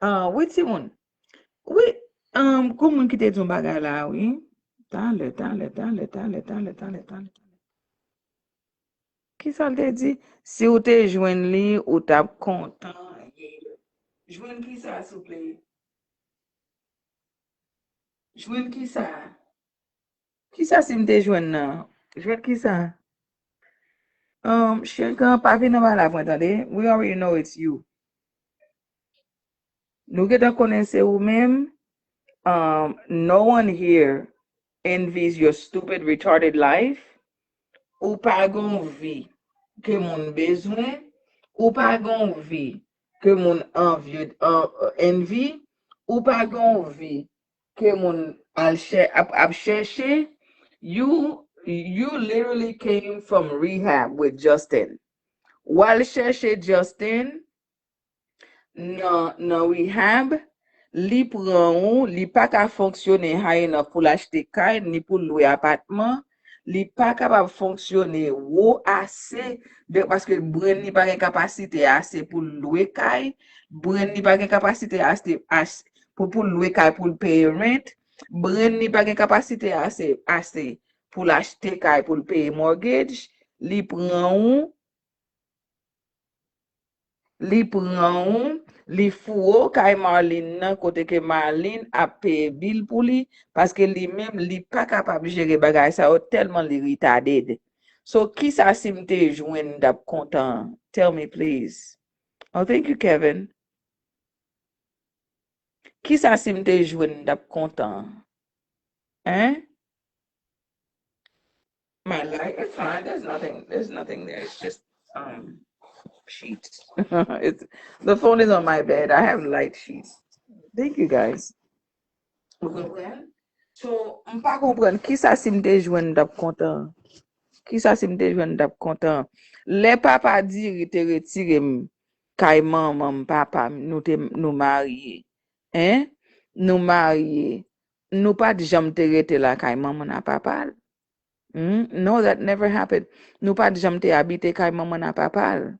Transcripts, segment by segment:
Oui, Timon. Oui, comment quitter ton bagage là, oui? Tale. Qui ça te dit? Si ou te joindre li, ou t'as content, joindre qui ça, s'il vous plaît? Joindre qui ça? Qui ça si m'te joindre là? Joindre qui ça? Chacun pas venir dans la pointe, attendez. We already know it's you. Nous que te connaissez ou même, no one here envies your stupid, retarded life. Ou pas gon vie que mon besoin, ou pas gon vie que mon envie, ou pas gon vie que mon ap chercher. You literally came from rehab with Justin. While chercher Justin, nan rehab, li pran ou, li pa ka fonksyone hay nan pou l'achete kay, ni pou louer apatman, li pa kapab fonksyone ou ase, paske bren ni pa gen kapasite ase pou louer kay, bren ni pa gen kapasite ase pou louer kay pou l'paye rent, bren ni pa gen kapasite ase pou l'achete kay pou l'paye mortgage, li pran ou, li pran ou, li fou kay Marlene nan kote ke Marlene a paye bil pou li, paske li même li pa kapab jere bagay sa yo tellement li retarded. So, ki sa simte jwen dap kontan? Tell me please. Oh, thank you, Kevin. Ki sa simte jwen dap kontan? Hein? My life is fine. There's nothing there. It's just sheets. The phone is on my bed. I have light sheets. Thank you guys. Vous comprenez? So, m'pa kompren, ki sa si mte jwen dap kontan? Ki sa si mte jwen dap kontan? Le papa di te retire m kay maman papa nou mariye. Hein? Nou mariye. Nou pa di jam te rete la kay maman na papa. No, that never happened. Nou pa di jam te habite kay maman na papa.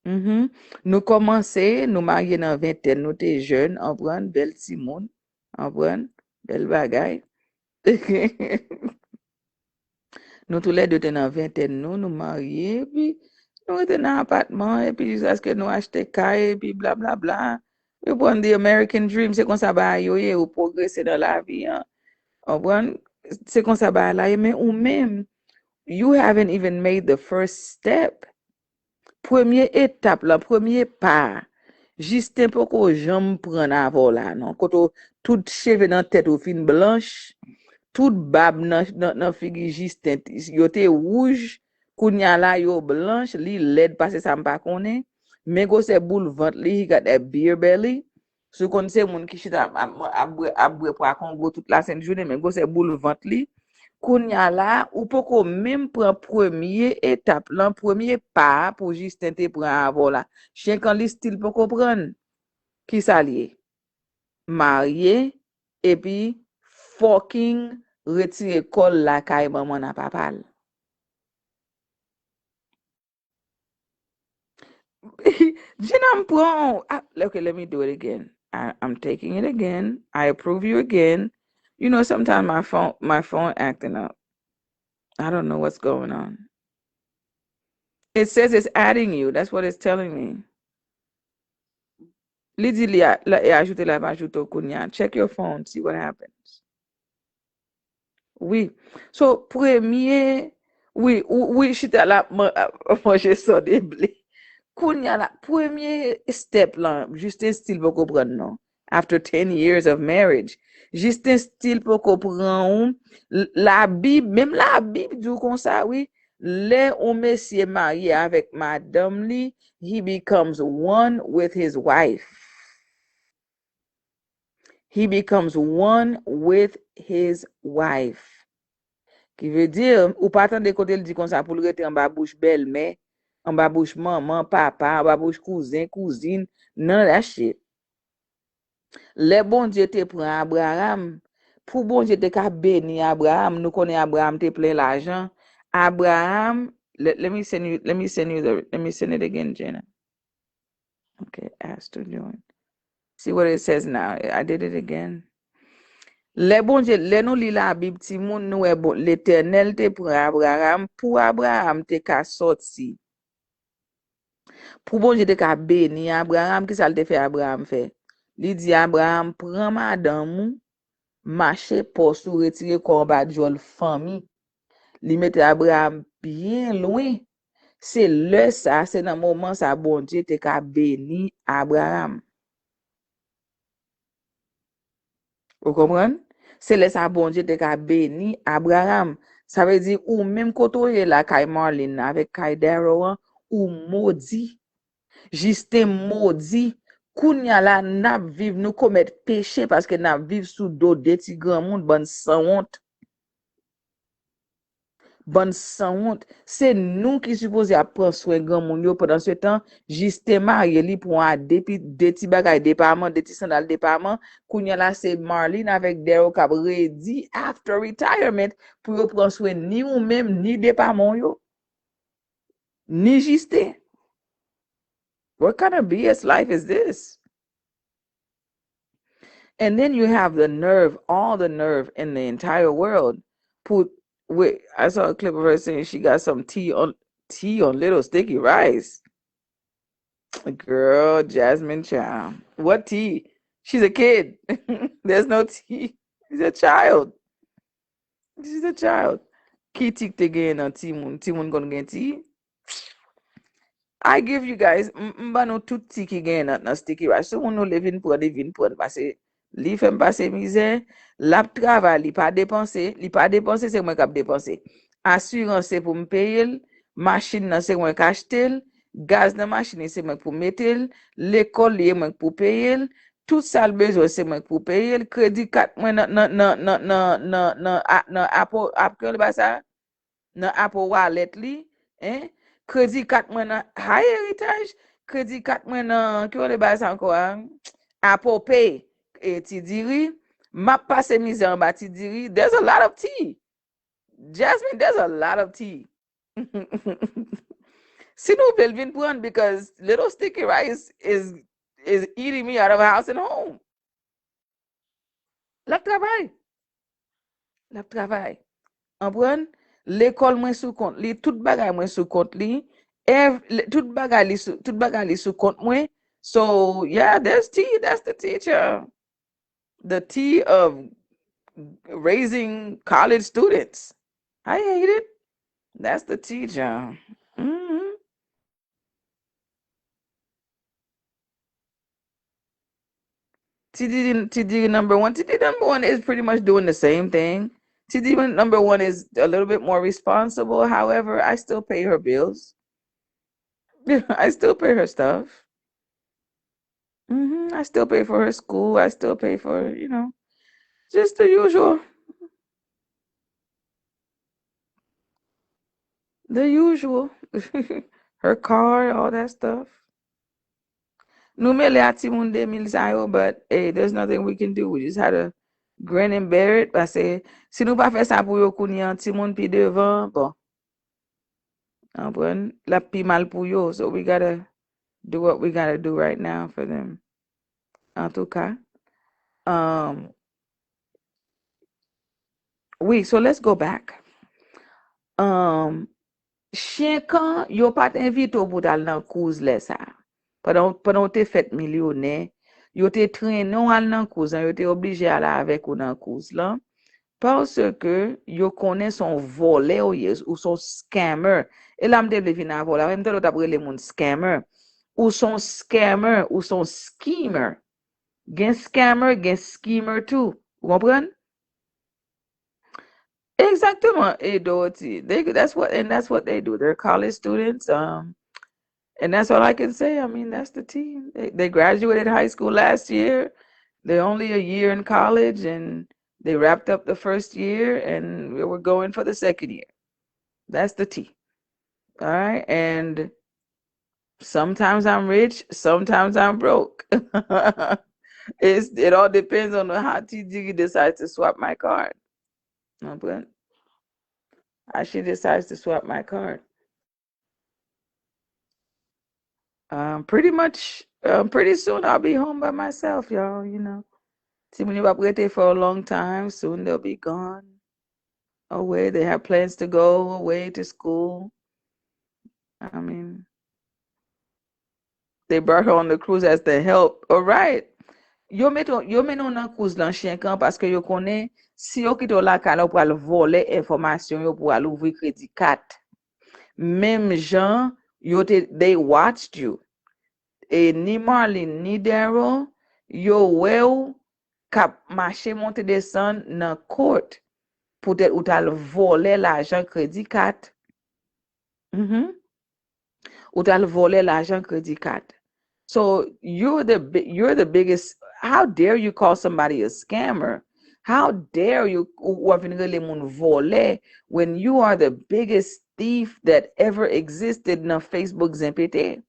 Nou komanse, nou mariye nan 20, nou te jeune, anpren, bel Simon, anpren, bel bagay. Nous tous les deux étaient dans vingtaine, nous mariés, puis nous étions dans l'appartement, et puis jusqu'à ce que nous achetions caille, et puis blablabla. We prend the American dream, c'est comme ça, bah, ou progresser dans la vie, hein. On prend, c'est comme ça, bah, là, mais ou même, you haven't even made the first step. Première étape, la premier pas. Juste pour que j'aime prendre avant là, non? Quand tout cheveux dans tête ou fin blanche, tout bab nan figi Justin, yo te rouge, kounya la yo blanche, li led parce ça m'pa konnen, mais go se boule ventre li, he got a beer belly. So kon se moun ki chita abwe pour Congo toute la sainte journée, mais go se boule ventre li. Kounya la, ou poko même prend premier étape, lan premier pas pour Justin te prend avant là. Chien kan li style poko prendre. Qui sa lié? Marié et puis fucking retire kol la kay maman na papal. Jenna m'prend. Okay, let me do it again. I'm taking it again. I approve you again. You know, sometimes my phone acting up. I don't know what's going on. It says it's adding you. That's what it's telling me. Lidi li ajoute la ajoute au kounya. Check your phone, see what happens. Oui. So, premier, oui, chita la manger ça de blé. Kounya la, premier step là, Justin still pas comprendre non. After 10 years of marriage, Justin still pas comprendre la Bible, même la Bible dit comme ça, oui. Le on monsieur marié avec madame li, he becomes one with his wife. He becomes one with his wife. Qui veut dire, ou pas attendre côté le dit comme ça pour le rester en bas bouche belle-mère, en bas bouche maman, papa, en bas bouche cousin, cousine, non la shit. Le bon Dieu te prend Abraham, pour bon Dieu te ka béni Abraham, nous connaissons Abraham te plein l'argent. Abraham, let me send you let me send it again, Jenna. Okay, ask to join. See what it says now. I did it again. Le bon Dieu, le nou li la Bib ti moun nou e bon, l'Eternel te pour Abraham te ka sorti. Pour bon Dieu te ka béni Abraham, ki sa te fait Abraham fait? Li di Abraham, prends madame mou, marcher pour sou retire korba jol fami. Li mette Abraham bien loin. C'est le ça, c'est dans moment ça bon Dieu te ka béni Abraham. Vous comprenez? C'est le ça bon Dieu te ka béni Abraham. Ça veut dire ou même côté la kay Marlene avec kay Darrow ou maudit. Juste maudit. Kounya la n'a vivre nous commettre péché parce que n'a vivre sous dos de ti grand monde bonne sans honte. Bonne sans honte. C'est nous qui supposé prendre soin grand monde pendant ce temps, justement marié pour un depuis des petits bagages département, des petits sandales département, kounya la c'est Marlene avec Daryl qui a ready after retirement pour prendre soin ni ou même ni département yo, ni juste. What kind of BS life is this? And then you have the nerve, all the nerve in the entire world. I saw a clip of her saying she got some tea on little sticky rice. Girl, Jasmine Chow. What tea? She's a kid. There's no tea. She's a child. She's a child. Ki tik te gen nan Timon gonna get tea. I give you guys mba no tout ti ki gen nan sticky rice. So on no living pour parce li fèm passe misère, lap travail, li pa dépenser, c'est moi qui dépenser. Assurance c'est pour me payer, machine nan c'est moi qui acheter, gaz nan machine c'est moi pour mettre, l'école li moi pour payer, tout ça le besoin c'est moi pour payer, crédit card moi nan Apple ça, nan Apple Wallet li, hein? Crédit card moi nan High Heritage, crédit card moi nan ki on le ba ça encore, Apple Pay. Et Tidiri, m'a passé mise en bas Tidiri. There's a lot of tea. Jasmine, there's a lot of tea. Si nous Belvin prendre because little sticky rice is eating me out of house and home. La travail. La travail. En prendre l'école moins sous compte li, tout bagay moins sous compte li, tout bagay li sous compte moins. So, yeah, there's tea. That's the teacher. The tea of raising college students. I hate it. That's the teacher. Mm-hmm. TD number one. TD number one is pretty much doing the same thing. TD number one is a little bit more responsible. However, I still pay her bills. I still pay her stuff. I still pay for her school. I still pay for, just the usual. The usual. Her car, all that stuff. Nou me le a ti moun 2000 sa yo, but hey, there's nothing we can do. We just had to grin and bear it. Parce si nou pa fè sa pou yo kouni an ti moun pi devan, bon, anpren, la pi mal pou yo. So we gotta do what we gotta do right now for them. En tout cas. Oui, so let's go back. Chien kan, yo pat invito pou dal nan kouz le sa. Pendant te fait millionnaire, yo te traîné al nan kouz, yo te obligé à la avec ou nan kouz là parce que yo connaît son volé ou son scammer. Et là m'te vinn à voler, même temps t'après les moun scammer ou son scammer ou son schemer. Gen scammer, gen schemer tout. Vous comprenez? Exactement. Et Dorothy, that's what they do. They're college students. And that's all I can say. I mean, that's the team. They graduated high school last year. They're only a year in college, and they wrapped up the first year, and we were going for the second year. That's the tea. All right. And sometimes I'm rich, sometimes I'm broke. It all depends on how TG decides to swap my card. But how she decides to swap my card. Pretty much, pretty soon I'll be home by myself, y'all, you know. See, when you're up for a long time, soon they'll be gone away. They have plans to go away to school. I mean, they brought her on the cruise as the help. All right. Yo men nou nan cruise lan chien kan paske yo konen si yo kito la ka la pou al vole informasyon yo pou al ouvri kredi kat. Même gens, they watched you. Et ni Marlene ni Daryl, yo wew kap marché monte descend nan court pour te ou tal vole l'argent crédit card. Ou tal vole l'argent crédit card. So you're the biggest. How dare you call somebody a scammer? How dare you ou really moun vole when you are the biggest thief that ever existed na Facebook ZMPT?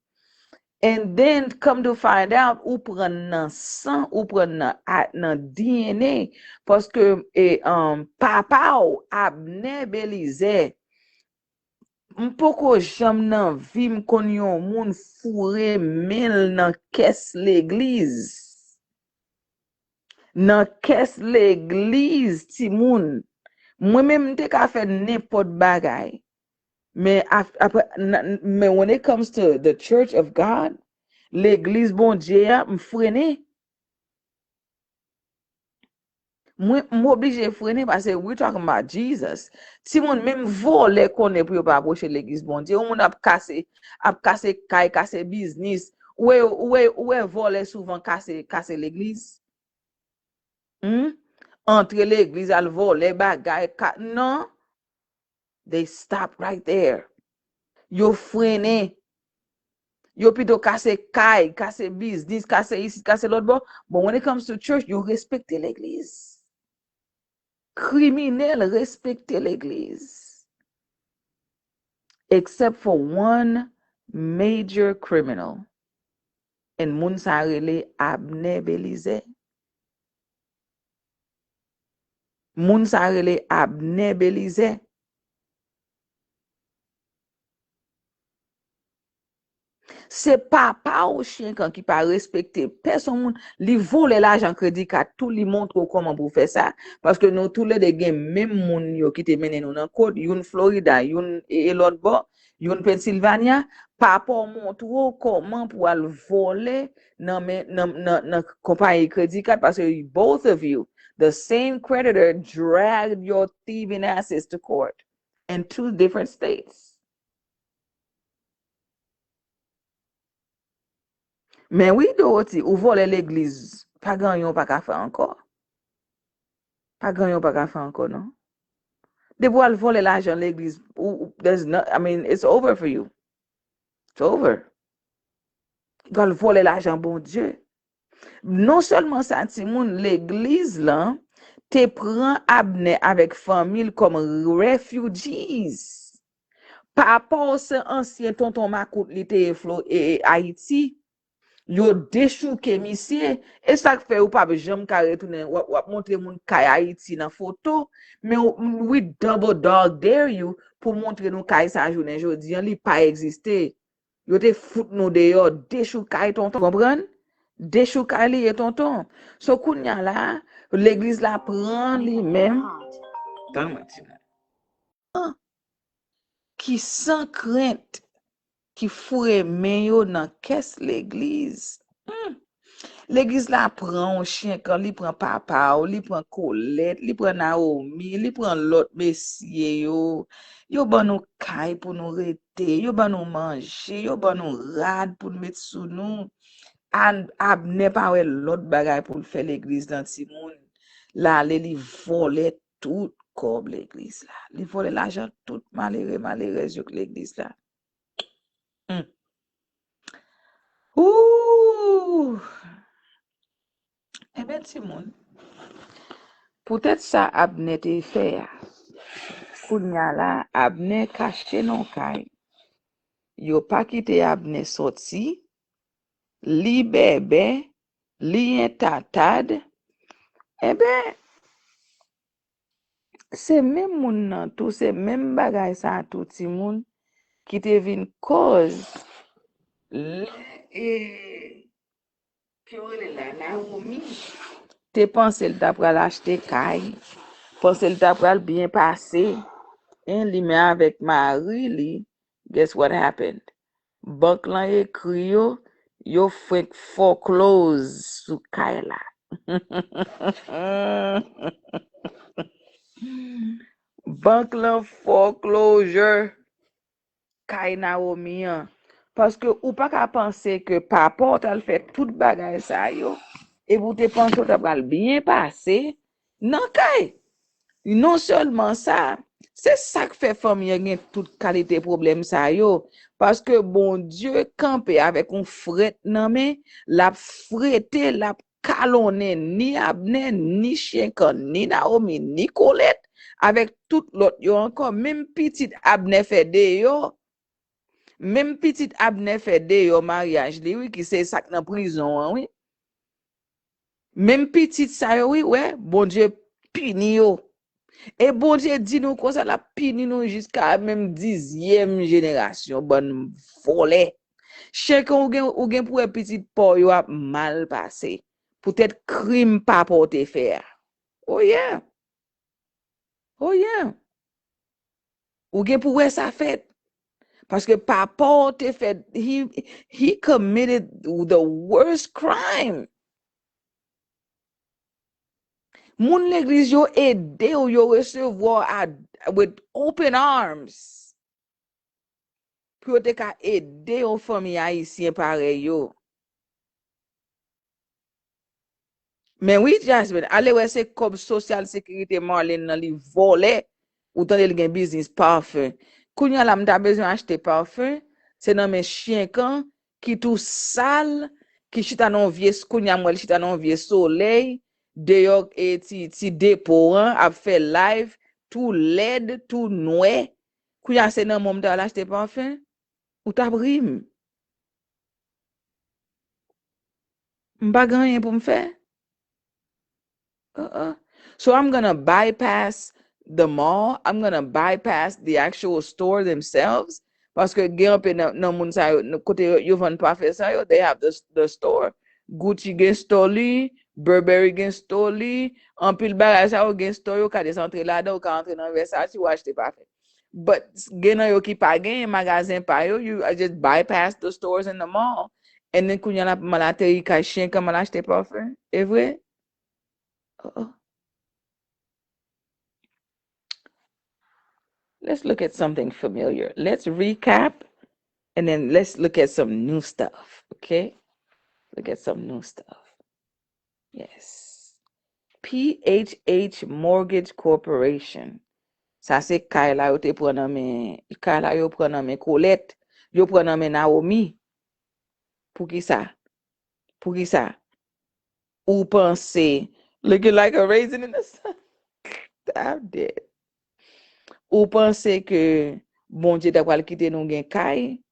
And then come to find out ou pren nan sang, ou pren nan DNA parce que papa ou Abner Belize mpoko jam nan vim kon yon moun foure mil nan kes l'église. Nan kes l'église ti moun. Mwen même te ka fè n'importe bagay. Mais when it comes to the church of God, l'église bon Dieu m'freine. M'oblige freine parce que we're talking about Jesus. Si moun même vole konne pour pas approcher l'église bon Dieu, moun ap cassé kay, cassé business. Ou vole souvent casse l'église. Entre l'église al vole bagay non. They stop right there. Yo freine. Yo plutôt casse kay, casse business, casse ici, casse l'autre bon. But when it comes to church, you respecte l'église. Criminel respecte l'église. Except for one major criminal. And moun sa rele Abner Belize. Moun sa rele Abner Belize. C'est papa ou chien quand qui pas respecter personne li vole l'argent crédit card tout li montre comment pour faire ça parce que nous tous les deux même moun yo qui te mène nous dans côte yon Florida yon et l'autre bord yon Pennsylvania papa montre comment pour aller voler dans compagnie crédit card parce que both of you the same creditor dragged your thieving asses to court in two different states. Mais oui, Dorothy, ou vole l'église, pas ganyon pas ka faire encore. Pas ganyon pas ka faire encore, non? De pou al vole l'argent l'église, there's no, I mean, it's over for you. It's over. Tu al vole l'argent bon Dieu. Non seulement ça, Timoun, l'église là, te prend Abner avec famille comme refugees. Par rapport à ancien tonton Makout, li te et Haïti, yo déchouke misye et ça fait ou pas jamais ka retourner ou montrer moun kay Haïti dans photo mais we double dog dare you pour montrer nous kay sa journée jodi li pas exister yo te fout nous dehors déchouke tonton comprendre déchouke li et tonton so kounya là l'église la prend lui même qui sans crainte qui foure meyo dans caisse l'église. L'église la prend un chien quand li prend papa, ou li prend Colette, li prend Naomi, li prend l'autre messieurs yo. Yo ban nou kay pour nous rete, yo ban nou manger, yo ban nou rad pour nous mettre sous nous. Abner pa wè l'autre bagay pour faire l'église dans ti moun. La li vole tout comme l'église là. Li vole l'argent tout malheureux yo l'église là. Ouh! Eh bien, Timon, peut-être ça Abner te fait. Kounya la, Abner caché non kay. Yo pa kite Abner sorti. Li bébé, li entatade. Eh bien, c'est même moun nan tout, c'est même bagay ça tout Timon qui te vin cause Et puis là, Naomi, t'es pensé le pral acheter caille, pensé le pral bien passer, et li met avec Marie li, guess what happened? Bank lan écrit yo fait foreclose sous caille là. Bank lan foreclosure caille Naomi an. Parce que ou pas qu'à penser que papa t'a fait tout bagay ça yo. Et vous te pensez que ça bien passer. Non, caille. Non seulement ça, c'est ça qui fait famille gen toute qualité problème ça yo. Parce que bon Dieu campé avec un fret nan men, la frette, la calonné ni Abner, ni Chenkan, ni Naomi, ni Colette, avec tout l'autre yo encore, même petite Abner fait de yo, même petite Abner fait de yo mariage li, oui, qui c'est ça dans prison, oui. Même petite ça yo, oui, ouais, bon Dieu puni yo. Et bon Dieu dit nous comme ça, la pini nous jusqu'à même 10e génération, bonne volée. Chacun ou gen pour un petit po yo a mal passé. Peut-être crime pas porté faire. Oh yeah. Oh yeah. Ou gen pour ça fait. Parce que papa te fait, he committed the worst crime. Moun l'église yo aidé ou yo recevoir with open arms. Pour te ka aider aux familles haïtiennes pareil yo. Mais oui, Jasmine, allez ouais c'est comme social sécurité Marlene nan li volé ou tant il gen business parfum. Kounya la m'ta besoin acheter parfum, c'est nan men chien kan qui tout sale, qui chita non vieux kounya moi chita non vieux soleil, dehors et ti dépôt a fait live, tout laid, tout noir. Kounya c'est nan mon m'ta acheter parfum ou ta brim. M'pa rien pour me faire. Uh-uh. So I'm gonna bypass the mall. I'm gonna bypass the actual store themselves. Parce que gen up in nan moun sa yo, kote yo van pa fe sa yo, they have the store. Gucci gen store li, Burberry gen store li, an pil bagay sa yo gen store yo, ka desantre la da, ou ka entre nan Versace, ou achete pa fe. But gen nan yo ki pa gen, magasin pa yo, you I just bypass the stores in the mall. And then kounya la malateri ka chen ka mal achete pa fe. E vre? Uh-uh. Let's look at something familiar. Let's recap and then let's look at some new stuff. Okay? Look at some new stuff. Yes. PHH Mortgage Corporation. Ça c'est Kayla yo te prename, Kayla yo prename Colette, yo prename Naomi. Pour qui ça? Pour qui ça? Ou penser, looking like a raisin in the sun. I'm dead. Ou penser que bon Dieu d'avoir quitté nous gen Kay?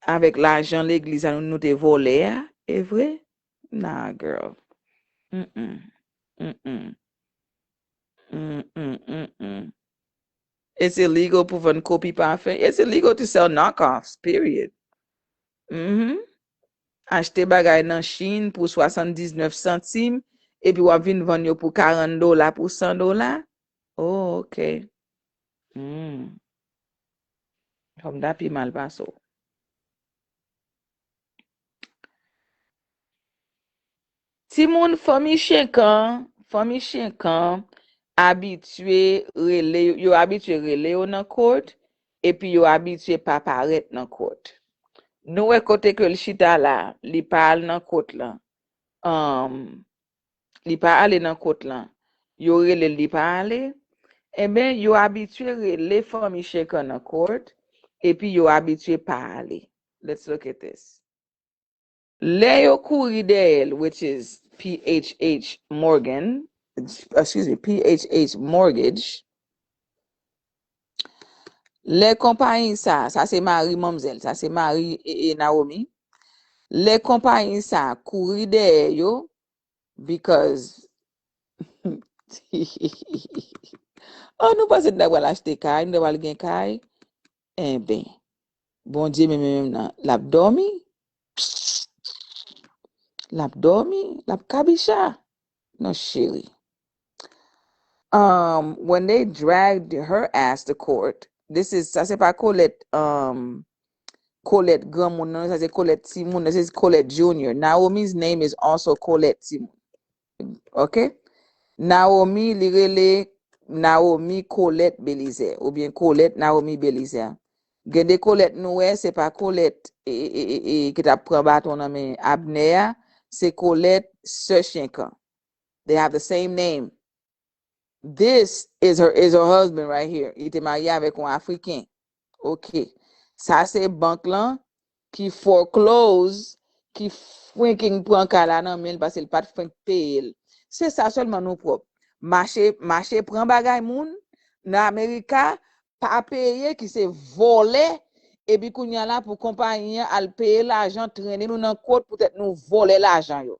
Avec l'argent l'église a nous te volé, est vrai? Nah, girl. Mm-mm. Mm-mm. Mm-mm. Mm-mm. It's illegal pour vendre copie parfait. It's illegal to sell knockoffs, period. Mm-hmm. Acheter bagay nan Chine pour 79 centimes et puis wap vin vendre yo pour $40 pour $100. Oh, OK. Comme da pi mal paso. Ti moun famille chenkan habitué rele yo nan court et puis yo habitué pa paret nan court. Nou e kote ke l chita la, li pa al nan court la. Li pa ale nan court la. Yo rele li pa ale, e ben yo habitué rele famille chenkan nan court et puis yo habitué pa ale. Let's look at this. Leo Kuridel, which is PHH Morgan, PHH Mortgage. Les compagnies, ça c'est Marie Mamzelle, ça c'est Marie et Naomi. Les compagnies, ça Kuridel, yo, because, oh, nous pas de l'acheter caille, nous pas gen caille. Eh ben, Bon Dieu, même nan, lap dormi, lap kabisha. No, chérie. When they dragged her ass to court, ça c'est pas Colette, Colette Gamoun, no, ça c'est Colette Simon, this is Colette Jr. Naomi's name is also Colette Simon. Okay? Naomi, lirele, Naomi Colette Belize, ou bien Colette Naomi Belize. Gende Colette Noue, c'est pas Colette qui t'a pris bâton nan men Abnea, c'est Colette Sechenka. They have the same name. This is her husband right here. Il était marié avec un Africain. OK. Ça c'est banque là qui foreclose, qui freaking prend kala nan men parce qu'il pas de fin payer. C'est ça seulement nous propre. Marché prend bagay moun dans Amerika pas payer qui c'est volé et puis kounya là pour compagnie al payer l'argent traîner nous dans côte peut-être nous voler l'argent yo.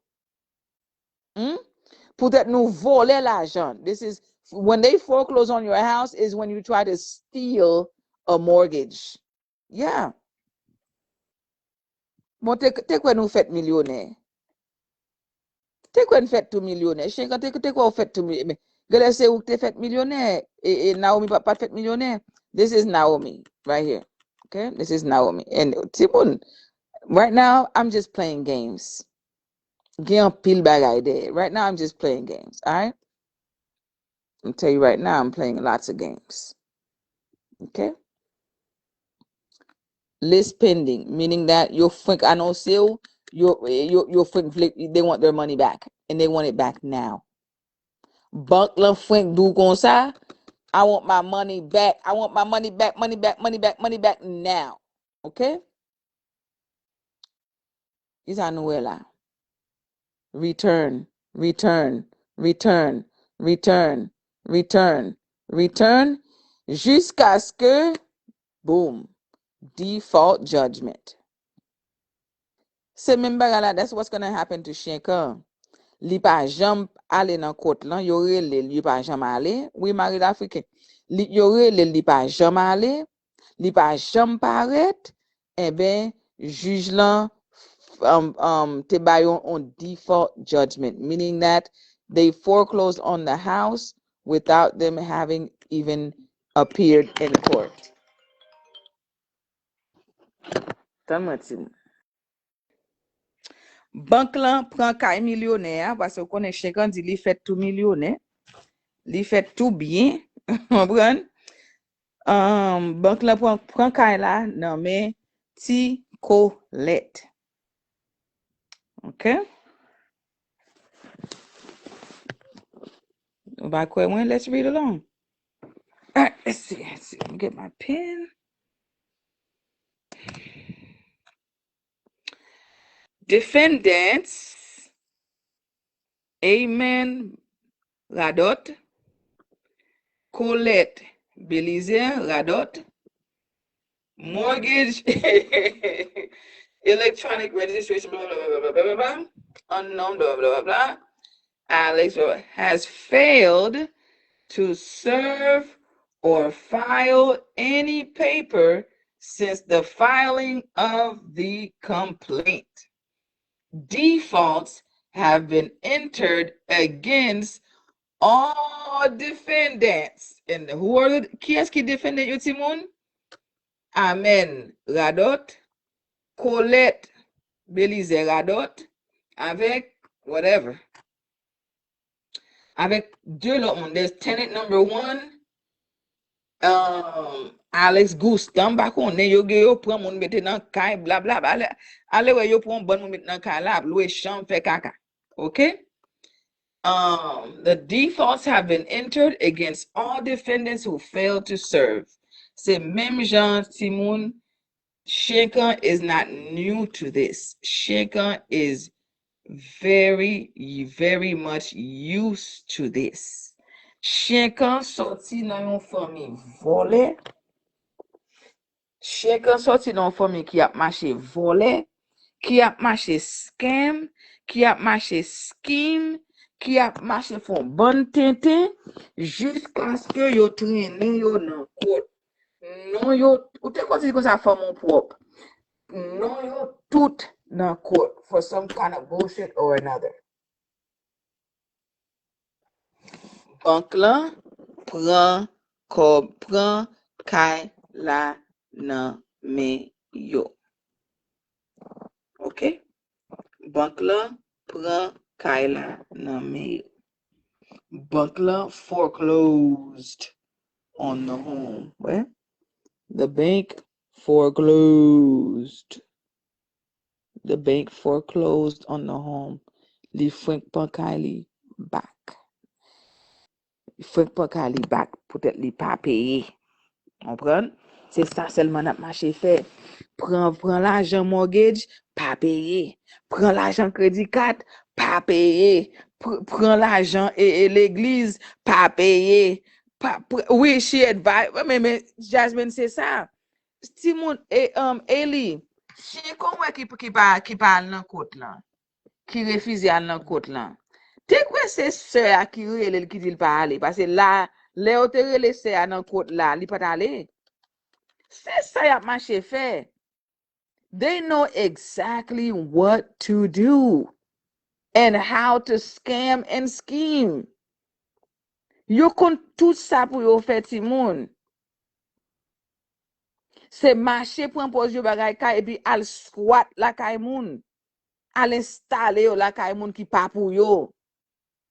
Peut-être nous voler l'argent. This is when they foreclose on your house is when you try to steal a mortgage. Yeah. Bon, t'es quoi nous fait millionnaire? T'es quoi nous fait tout millionnaire? Chien, quand t'es quoi fait tout millionnaire? Gale c'est où t'es fait millionnaire? Et Naomi pas fait millionnaire. This is Naomi right here. Okay? This is Naomi. And Timon, right now, I'm just playing games. Gen pile bagay there. Right now, I'm just playing games. All right? I'll tell you right now, I'm playing lots of games. Okay? List pending, meaning that your think I know still your think they want their money back and they want it back now. Bank la think do kon sa, I want my money back. I want my money back now. Okay? Isa Noela. Return. Jusqu'à ce que boom. Default judgment. Se même bagala, that's what's gonna happen to Shenka. Li pa jam ale nan kote lan, yo rele li pa jam ale. Oui, mari d'Africain. Yo rele li pa jam ale, li pa jam paret, eh ben, juge lan te bayon on default judgment, meaning that they foreclosed on the house without them having even appeared in court. Banque là prend kay millionnaire parce qu'on connaît chacun dit li fait tout millionnaire. Li fait tout bien. Comprendre? Banque là prend kay là non mais ti Colette. Okay? By when let's read along. All right, let's see. Let me get my pen. Defendants, Amen Radot, Colette Belize Radot, mortgage, electronic registration, blah, blah, blah, blah, blah, blah, unknown, blah, blah, blah, blah. Alex has failed to serve or file any paper since the filing of the complaint. Defaults have been entered against all defendants. And who are qui est-ce qui défendait yo Timon? Amen Radot, Colette Belize Radot, avec whatever. Avec deux l'autre monde. There's tenant number 1, Alex Goose, tam ba konnen yo ge yo pran moun mette nan kay bla bla bla. Ale we yo pran bon moun mette nan kay la loué chambre fait caca. Okay? The defaults have been entered against all defendants who failed to serve. C'est même Jean Timon. Shenka is not new to this. Shenka is very, very much used to this. Shenka sorti nan yon famille volé. Shenka sorti nan yon famille qui a marché volé, qui a marché scam, qui a marché scheme, qui a marché font bonne tente, jusqu'à ce que yo traîne yo nan court. Non yo, ou te konti kon sa fè mon prop. Non yo tout nan court for some kind of bullshit or another. Bank lan pran kay la nan men yo. Ok? Bank lan pran kay la nan men yo. Bank lan foreclosed on the home. Ouais? The bank foreclosed. The bank foreclosed on the home. Li fwenk pan kay li back. Fwenk pan kay li back. Peut-être li pa paye. Comprenez? C'est ça seulement n'a marché fait. Prends l'argent mortgage, pas payé. Prends l'argent crédit card, pas payé. Prends l'argent et l'église, pas payé. Oui, she advise. Mais Jasmine, c'est ça. Timon et Eli, c'est comment qui parle dans côte là, qui refuse à dans côte là. T'es quoi c'est sœur qui relève qui dit pas aller parce que là, les autres les sœur dans côte là, il pas aller. C'est ça y a marché fait. They know exactly what to do and how to scam and scheme. Yo kon tout ça pour yo faire ti moun. C'est marché pour impose yo bagay ka et puis al squat la kay moun. Al installer yo la kay moun qui pa pour yo.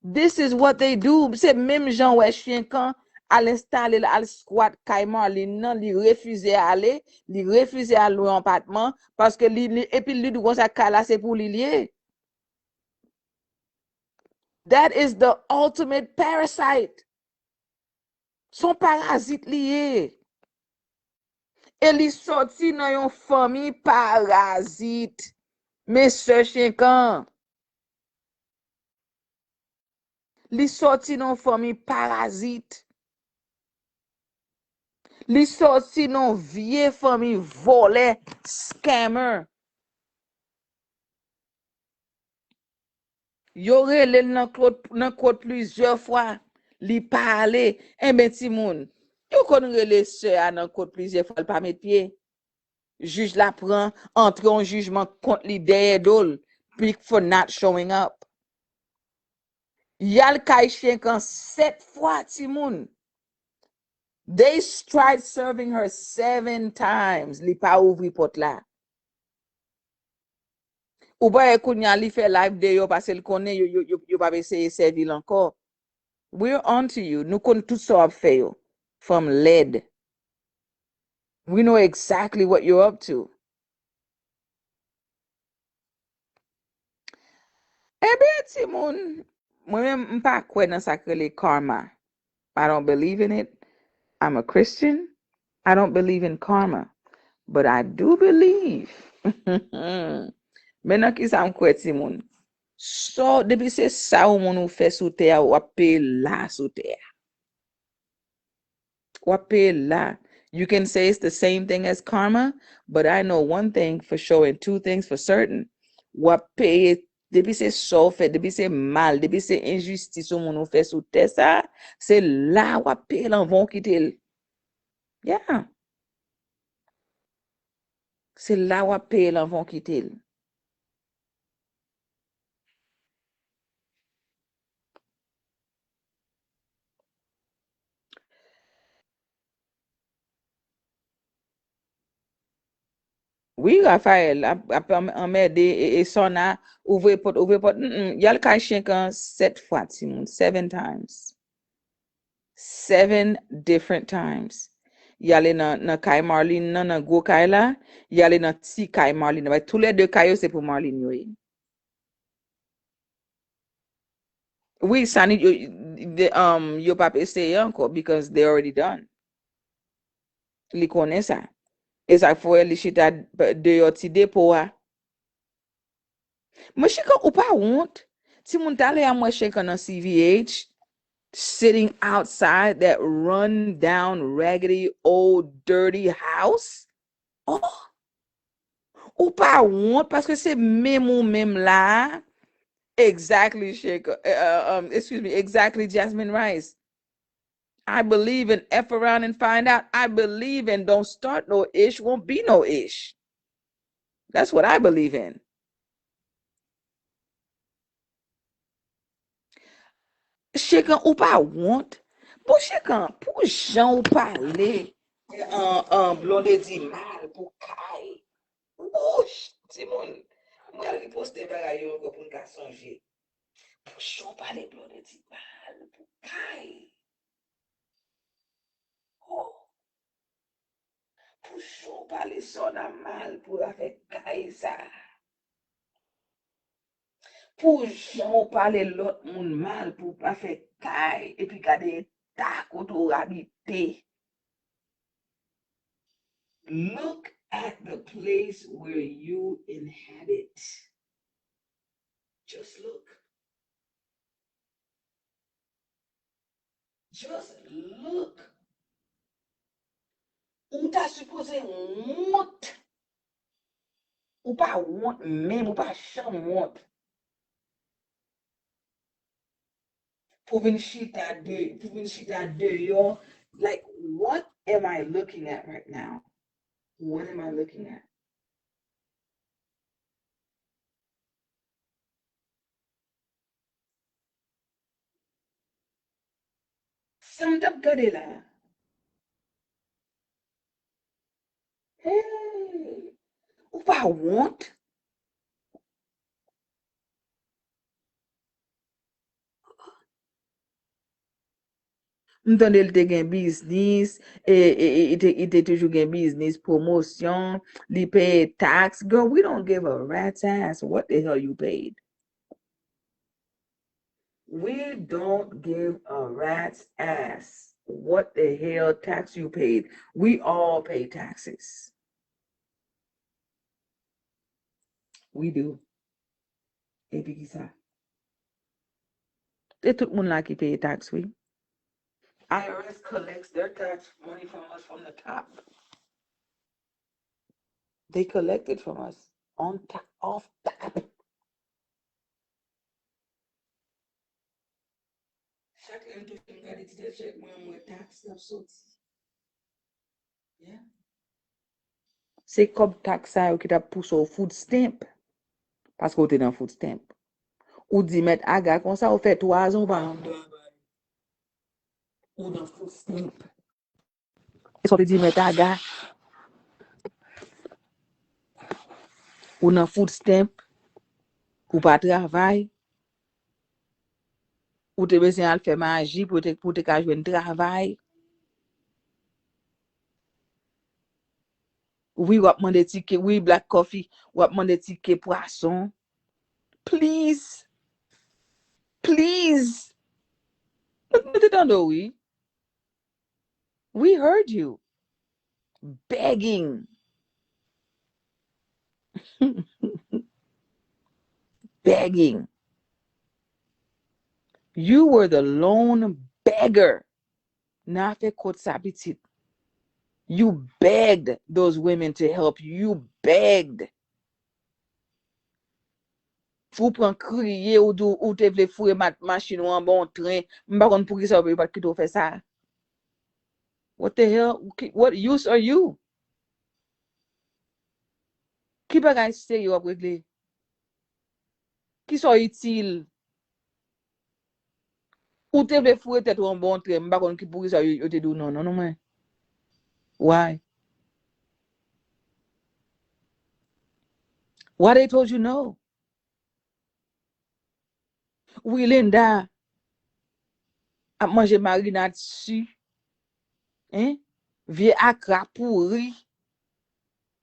This is what they do. C'est même gens ouais chien kan al installer al squat kay Marlene nan li refuse à aller, li refuse à louer un appartement parce que et puis lui dit ça ka là c'est pour li lié. That is the ultimate parasite. Son parasite lié. Et li sorti dans yon famille parasite. Monsieur Chinkan. Li sorti dans famille parasite. Li sorti dans vieille famille volé, scammer. Yo relè nan kote plusieurs fois. Li parle. Ben ti moun. Yo kon relè se a nan kote plusieurs fois, pa met pied. Juge la prend, entre en jugement contre li derrière dol, for not showing up. Yal kay chien kan 7 fois ti moun. They tried serving her 7 times. Li pa ouvri pot la. Ou ba ekoun yan li fait live de yo parce l konnen yo pa essayer servir encore. We're on to you. Nous kon tout so ap fait yo. From lead. We know exactly what you're up to. Ti moun, mwen mpa kwen nan sa krele karma. I don't believe in it. I'm a Christian. I don't believe in karma. But I do believe. Menan ki sa mkwe ti moun. So, debi se sa ou moun ou fe sou terre, wap pe la sou terre. Wap pe la. You can say it's the same thing as karma, but I know one thing for sure and two things for certain. Wap pe, debi se so fait, debi se mal, debi se injustice ou moun ou fe sou terre sa, se la wap pe lan von kitel. Yeah. Se la wap pe lan von kitel. Oui, Raphaël, ap emmerde et son a ouvre pot. Yal kay chien kan 7 fois, ti moun, 7 times. 7 different times. Yale nan kay Marlene nan go kay la, yale nan ti kay Marlene. Tous les deux kay yo c'est pour Marlene yo. Oui, ça ni yo pa essayer encore because they already done. Li konen ça. Et ça faut li chita de yo ti depo a. Mwen chika ou pa honte. Ti moun tale a mwen chika nan CVH sitting outside that run down raggedy old dirty house. Oh. Ou pa honte parce que c'est même ou même là. Exactly, Sheikah. Excuse me, exactly, Jasmine Rice. I believe in F around and find out. I believe in don't start no ish, won't be no ish. That's what I believe in. Chacun ou pas want. Pour chacun, pour Jean ou parler, blonde dit mal pour Kai. Ouch, Simon. Moi, je poste bagay yo pour nous songer. Pour Jean parler, blonde dit mal pour Kai. Oh, pour Jean parler son mal pour avec Kai ça. Pour Jean parler l'autre monde mal pour pas faire Kai et puis garder ta koto habité. Look at the place where you inhabit. Just look. Just look. Ou ta supposé want. Ou pas want même, ou pas chan want. Pour venir chita de yo. Like, what am I looking at right now? What am I looking at? Sam tap gade la. Hey, ou pas want. M'tande l te gen business, il te toujours gen business, promotion, li pay tax. Girl, we don't give a rat's ass what the hell you paid. We don't give a rat's ass what the hell tax you paid. We all pay taxes. We do. Et puis qui ça? Et tout le monde là qui paye tax, oui. IRS collects their tax money from us from the top. They collect it from us on top, off top. Chaque institution a décidé de chaque mois taxe la sorti. Yeah. C'est comme taxe ça qui t'a poussé au food stamp parce qu'on était dans food stamp. Ou dit mettre aga comme ça, on fait 3 ans par an. Ou dans food stamp. Et ça veut dire mettre aga ou dans food stamp ou pas travail ou te besoin de faire magie pour te jouer un travail. Oui, ou demander ticket, oui, black coffee, ou demander ticket poisson. Please, please. Oui. We heard you begging, begging. You were the lone beggar. Na fe kote sa pitit. You begged those women to help you. You begged. Fou pran kriye ou te vle fouye machine ou an bon tren. Mba kon pou ki sa ou pat ki tou fe sa. What the hell? What use are you? Ki bagay se yo ap regle? Ki so itil? Ou te vle fouye tet ou an bon tren. Mba kon ki pou ki sa yo te do non, non, non, man. Why? Why they told you no? Oui, Linda ap manje marinade su. Hein? Vie akra pourri.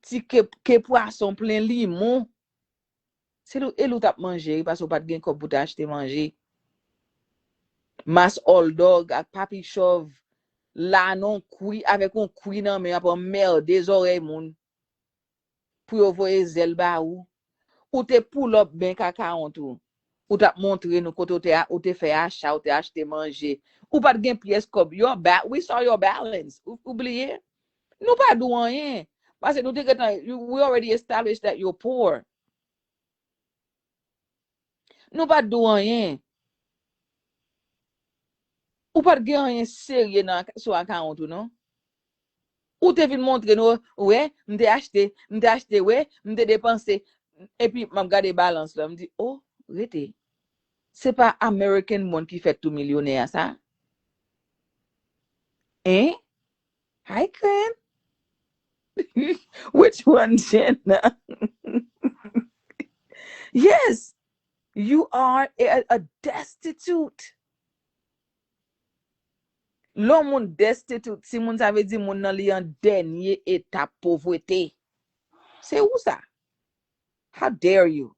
Ti ke poisson plein limon. C'est l'eau tap manje parce que pas de gen kop pour t'acheter manger. Mas old dog ak papi chov la non koui avec un koui nan men ap merde des oreilles moun pour yo voye zel ba ou te pull up ben kaka on tou. Ou t'a montré nous côté ou te fait achat ou te acheter manger. Ou pas de gen pièce comme we saw your balance. Oublié. Nous pas do rien. Parce que nous we already established that you're poor. Nous pas do rien. Ou pas de rien sérieux sur account ou non? Ou te vin montrer nous, ouais, m'te acheté, ouais, m'te dépensé. Et puis, m'a regardé balance là, me dit, oh, rete. C'est pas American monde qui fait tout millionnaire, ça? Hein? Hi, Glenn. Which one, Jenna? Yes, you are a destitute. L'homme moun destitute, si moun savait dire moun nan li en dernier état pauvreté. C'est où ça? How dare you?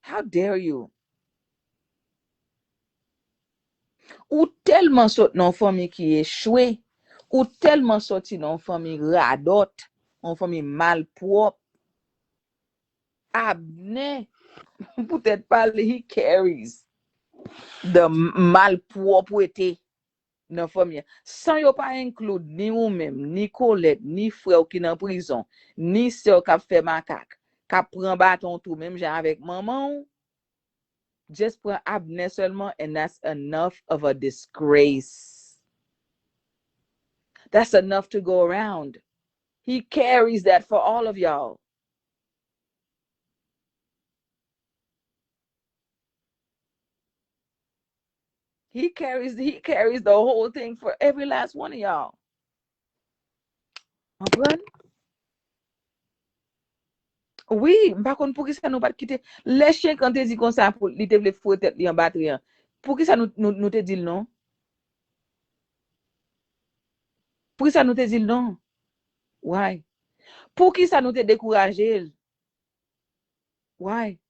How dare you? Ou tellement sorti dans famille qui échoué, ou tellement sorti dans famille radote, dans famille malpropre, Abner, peut-être pas he carries the malpropreté dans famille. Sans yo pas inclure ni ou même, ni Colette, ni frère qui dans prison, ni sœur qui fait macaque, qui prend bâton tout même genre avec maman, just pour Abner seulement, and that's enough of a disgrace. That's enough to go around. He carries that for all of y'all. He carries the whole thing for every last one of y'all. Comprendre? Oui, par contre, pour qui ça nous pas quitter? Les chiens, quand tu dis comme ça, pour li te vle fouet tête li en batterie, pour qui ça nous te dit non? Pour qui ça nous te dit non? Why? Pour qui ça nous te découragé? Why?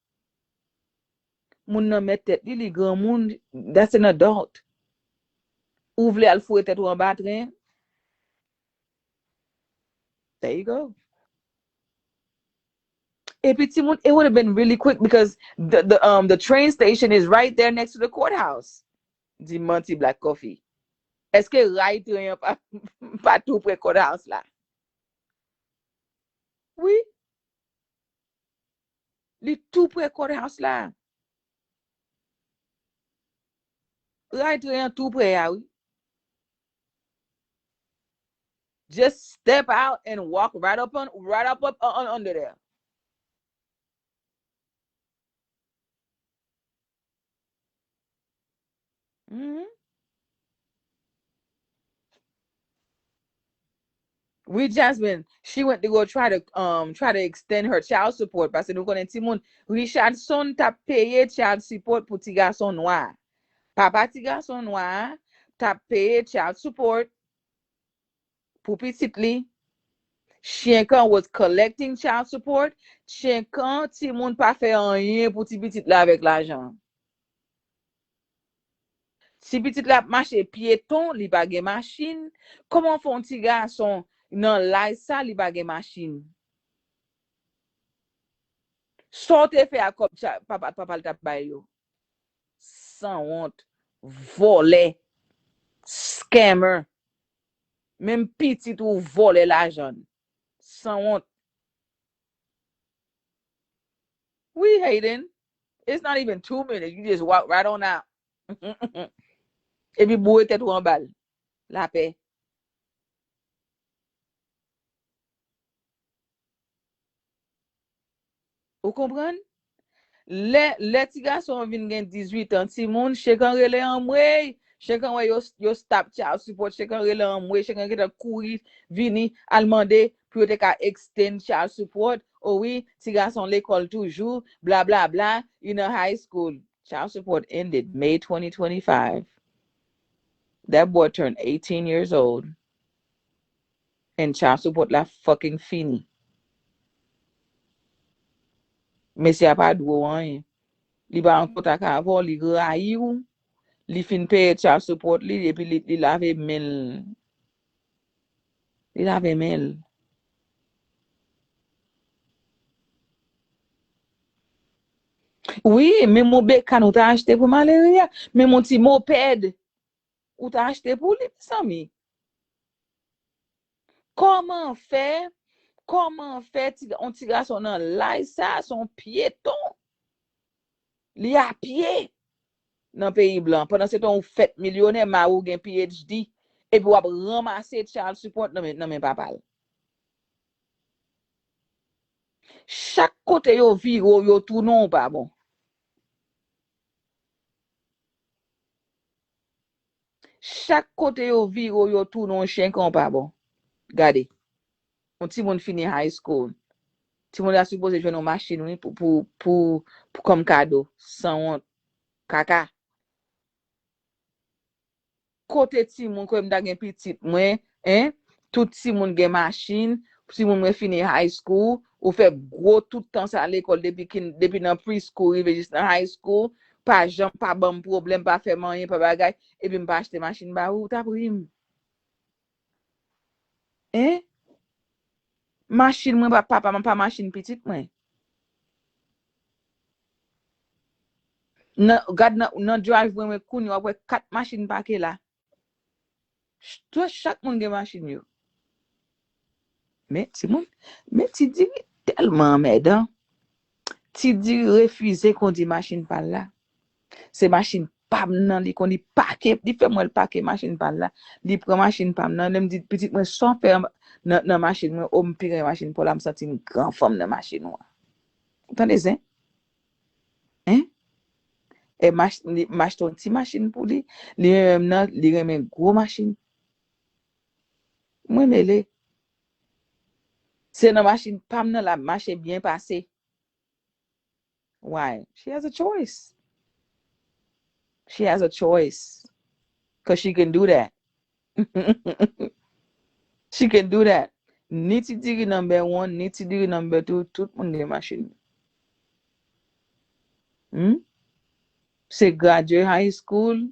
Moun nan met tête li grand moun, that's an adult. Ou vle al fouet tête ou en batterie? There you go. Et puis, it would have been really quick because the train station is right there next to the courthouse. Di Monty Black Coffee. Est-ce que right rien pas tout près courthouse là? Oui, li tout près courthouse là. Right rien tout près ah oui. Just step out and walk right up under there. Mm-hmm. We Jasmine, she went to go try to extend her child support parce que nous connaissons tout le monde. Richardson t'a payé child support pour petit garçon noir. Papa petit garçon noir t'a payé child support pour petit li. Chien kan was collecting child support. Chien kan ti moun pa fait rien pour ti petit la avec l'argent. Si petit la marche piéton, li pa gen machine. Comment font ti garçon nan lay sa li pa gen machine? Sorte fait à comme papa le tap bay yo. Sans honte, volé, scammer. Même petit ou volé l'argent. Sans honte. We Hayden. It's not even 2 minutes. You just walk right on out. Et puis boué tête ou en balle. La paix. Vous comprenez? Les petits garçons viennent gen 18 ans, ti moun, chacun relè en moué, chacun ouais yo stop child support, chacun relè en moué, chacun qui courir, vini, al mande, pour te ka extend child support. Oh oui, ti garçon l'école toujours, bla bla bla, in a high school. Child support ended May 2025. That boy turned 18 years old. And child support la fucking fini. Mais si a pas dwo an, li ba an konta ka avon, li rayi ou, li fin paye child support li, epi li lave mel. Li lave mel. Oui, men mon bekan ou ta achete pou malaria, men mon ti moped ou ta achete pou li, sami. Koman fe, on ti gason nan lay sa, son piéton, Li a pied dans pays blanc. Pendant ce temps, ou fait millionnaire, ma ou gen PhD, et puis ou ap ramasser child support nan men papa. Chaque côté yo viro, yo tournon pas bon. Chaque côté yo viro, yo tournon chien kon pas bon. Gade. On ti moun fini high school. Ti moun a supposé jouer une machine pour comme cadeau. Sans honte. Kaka. Côté ti moun comme da gen petit mwen, hein? Tout ti moun gen machine, si moun mwen fini high school, ou fait gros tout temps à l'école depuis dans preschool, rive juste dans high school, pas jam, pas bon problème, pas faire rien, pas bagay, et puis m'pa acheter machine ba ou ta prim. Hein? Machine mwen pa papa, mwen pa machine petite mwen. Nan drive mwen koun yo apwe 4 machine pake la. Toi chaque moun gen machine yo. Mais ti di tellement médant. Ti di refuser qu'on dit machine par là. C'est machine pam nan li kon li pake, li fait moi le pake machine par là. Li prend machine pam nan, li me dit petite moi sans faire nan machine moi, o m'pire machine pour la me senti une grande femme dans machine moi. Entendez hein? Hein? Et m'achète une petite machine pour lui. Li remet une gros machine. Moi mêlé. C'est une machine pam nan la marche bien passé. Why? She has a choice. She has a choice. Because she can do that. She can do that. Ni ti diri number 1, ni ti diri number 2, tout moun gen machine. C'est graduate high school,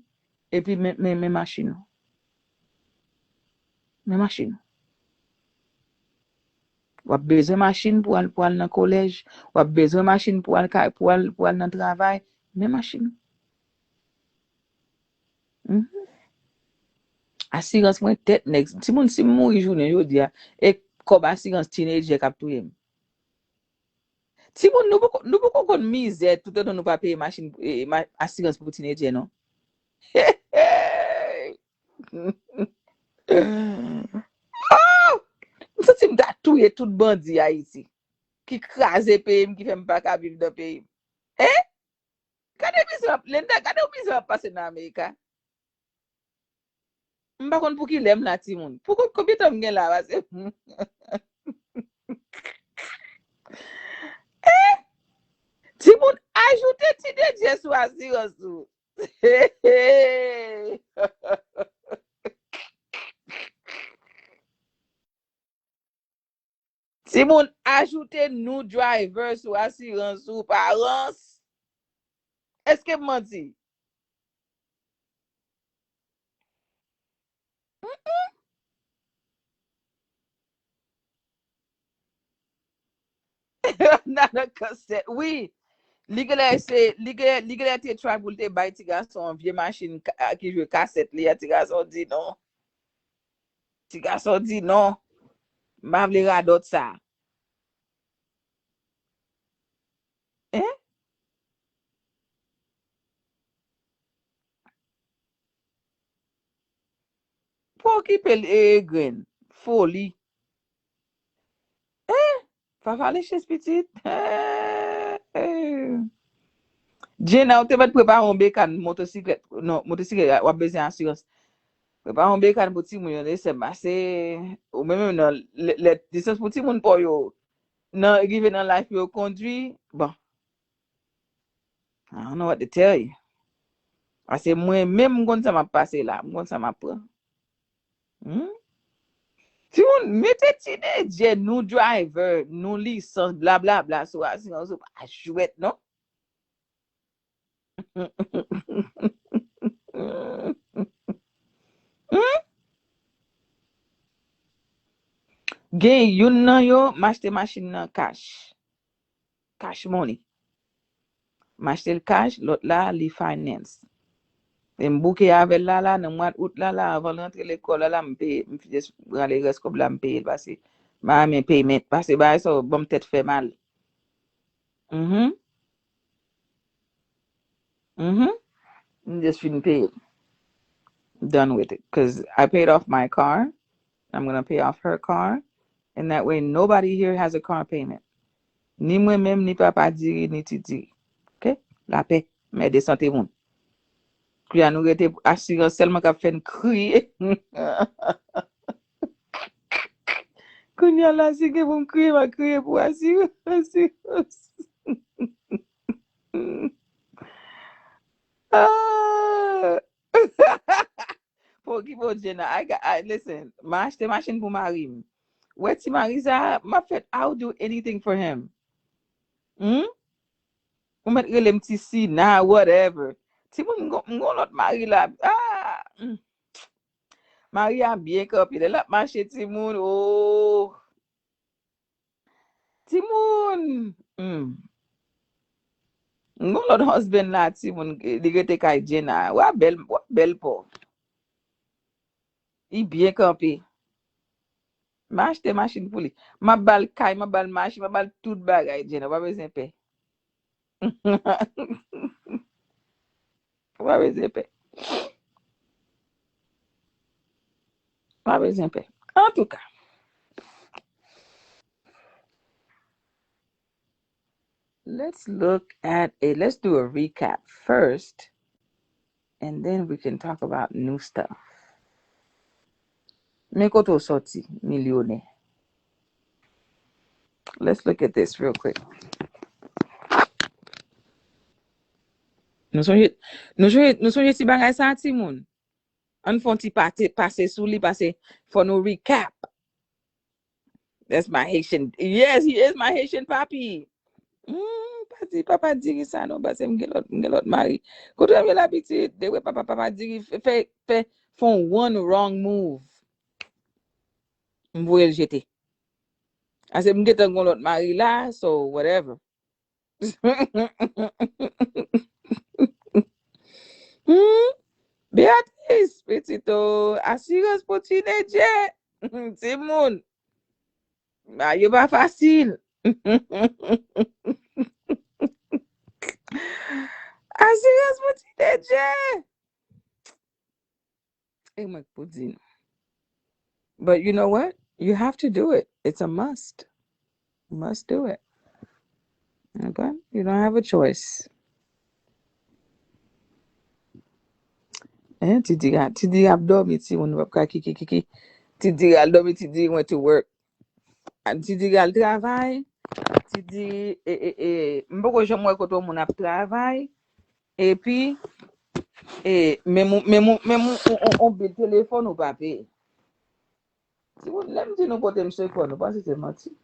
et puis mes machines. Mes machines. Wap besoin machine pour aller dans collège, wap besoin machine pour aller dans travail, mes machines. Assurance moi tête next. Si moun si mouri journée yo dia et comme assurance teenager k'ap touye. Si moun nou pou kon misère tout le temps nous pas payer machine assurance pour teenager non. Ça c'est m'ta touye tout bandi Haïti qui crase pays qui fait m'pa ka vivre dans pays. Hein? Kade bizwa Linda, kade ou bizwa passer dans Amérique? M'pa kon pou ki lem la ti moun. Pou combien temps m'gen la parce ti moun ajoute ti de sou assurance sou. Si moun ajoute nou driver sou assurance sou parents, est-ce que menti? Nan cassette. Oui. Ligele te try pou te bay ti gason vie machine ki jwe cassette li, ti gason di non. Ti gason di non. M'a vle radot sa. Hein? Pou ki pel gren? Folie. Fa fale chez petit. Jenna, ou te met prepare un bécan motocyclette. Non, motocyclette wap besoin assurance. Prepare un bécan pour ti moun yo se masse ou même non les distance pour ti moun pour yo. Non, rive dans life yo conduit. Bon. I don't know what to tell you. Parce que moi même kon ça m'a passé là, kon ça m'a prend. Si moun mette teenager, nou driver, nou licence, bla bla bla, so assurance pas chouette, non? Gen yon nan yo m'achete machine nan cash. Cash money. M'achete le cash, l'autre là li finance. Et m'bouke avec là dans mois d'août là avant rentrer l'école là m'paye m'fise rale reste comme là m'paye parce que ma men payment parce que ba ça bon tête fait mal. Mm-hmm. Just shouldn't pay it. Done with it. Because I paid off my car. I'm gonna pay off her car. And that way nobody here has a car payment. Ni moi-même, ni papa diri, ni titi. Ok? La paix. Mais descendez vous. Puis à nous rete assurance seulement qu'a fait crier. Kounya la si que vous crier, va crier pour assurance. Ah! Pour Jenna, listen, ma achete machine pour mari. Ouais, si mari ça, m'a fait, I'll do anything for him. Hmm? Ou mettre le petit si, nah, whatever. Si mon l'autre mari là, mari a bien copié, là, marché Timoun, oh, Timoun. Mon l'autre husband là, Timoun, il était kay Jenna, wa belle po. Il bien campé. Ma achete machine pour lui. Ma bal kay, ma bal machine, ma bal tout bagay, Jenna, pas besoin paix. Pas besoin paix. Pas besoin paix. En tout cas, let's do a recap first, and then we can talk about new stuff. Mais koto sorti, millionnaire. Let's look at this real quick. Nous sonje si bagay sa ti moun. An fon ti pase sou li pase for no recap. That's my Haitian. Yes, he is my Haitian papi. Papa diri sa non pase mgelot mari. Koto mge la biti, dewe papa diri fe fon one wrong move. Mvoye l jete. Ase mgeta ngon mari la, so whatever. Beatrice, petito, assurance pour teenager. Timoun, yo pas facile. Assurance pour teenager. But you know what? You have to do it. It's a must. You must do it. Okay? You don't have a choice. Tidi abdomi ti moun wap ka kiki. Tidi abdomi tidi went to work. And tidi al travay. Tidi mboko jomwe koto moun ap travay. Et puis même on bill téléphone ou pas payer. Si vous l'aime dire nous porter monsieur quoi, nous pas c'est menti.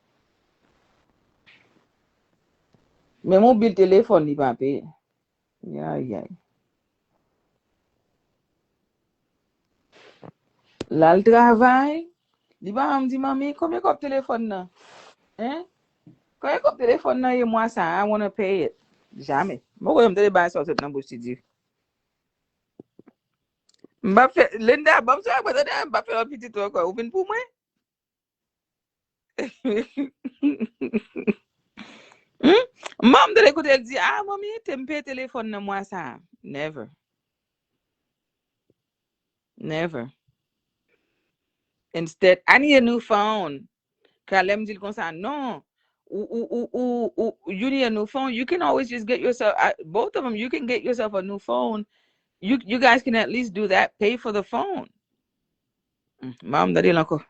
Même on bill téléphone il pas payer. Yeah. Là le travail, il va me dire maman combien de téléphone là? Hein? Combien de téléphone là et moi ça I want to pay it. Jamais. Moi quand me télé ba sortir dans bouche dit. M'pa fait Linda, bon ça pas m'pa faire un petit truc quoi, ouvre pour moi. Maman de l'écoute elle dit maman tu me paye téléphone dans moi ça. Never. Instead, I need a new phone. Kalem dit comme ça, non. You need a new phone. You can always just get yourself, both of them, you can get yourself a new phone. You guys can at least do that. Pay for the phone. Mom, dali lang ko.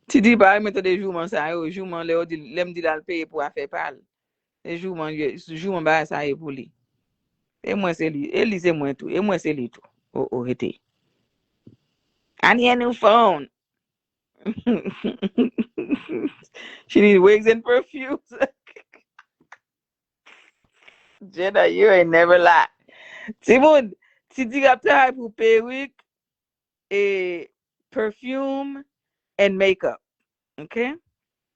Ti di ba, meto de jouman sa yo, jouman le o di, lem di dal paye pou a fe pal. Jouman ba sa yo pou li. E mwen se li, se mwen tou, e mwen se li tou. Hete. I need a new phone. She needs wigs and perfumes. Jenna, you ain't never lie. Timon, Titi got time pour perruque, perfume, and makeup. Okay?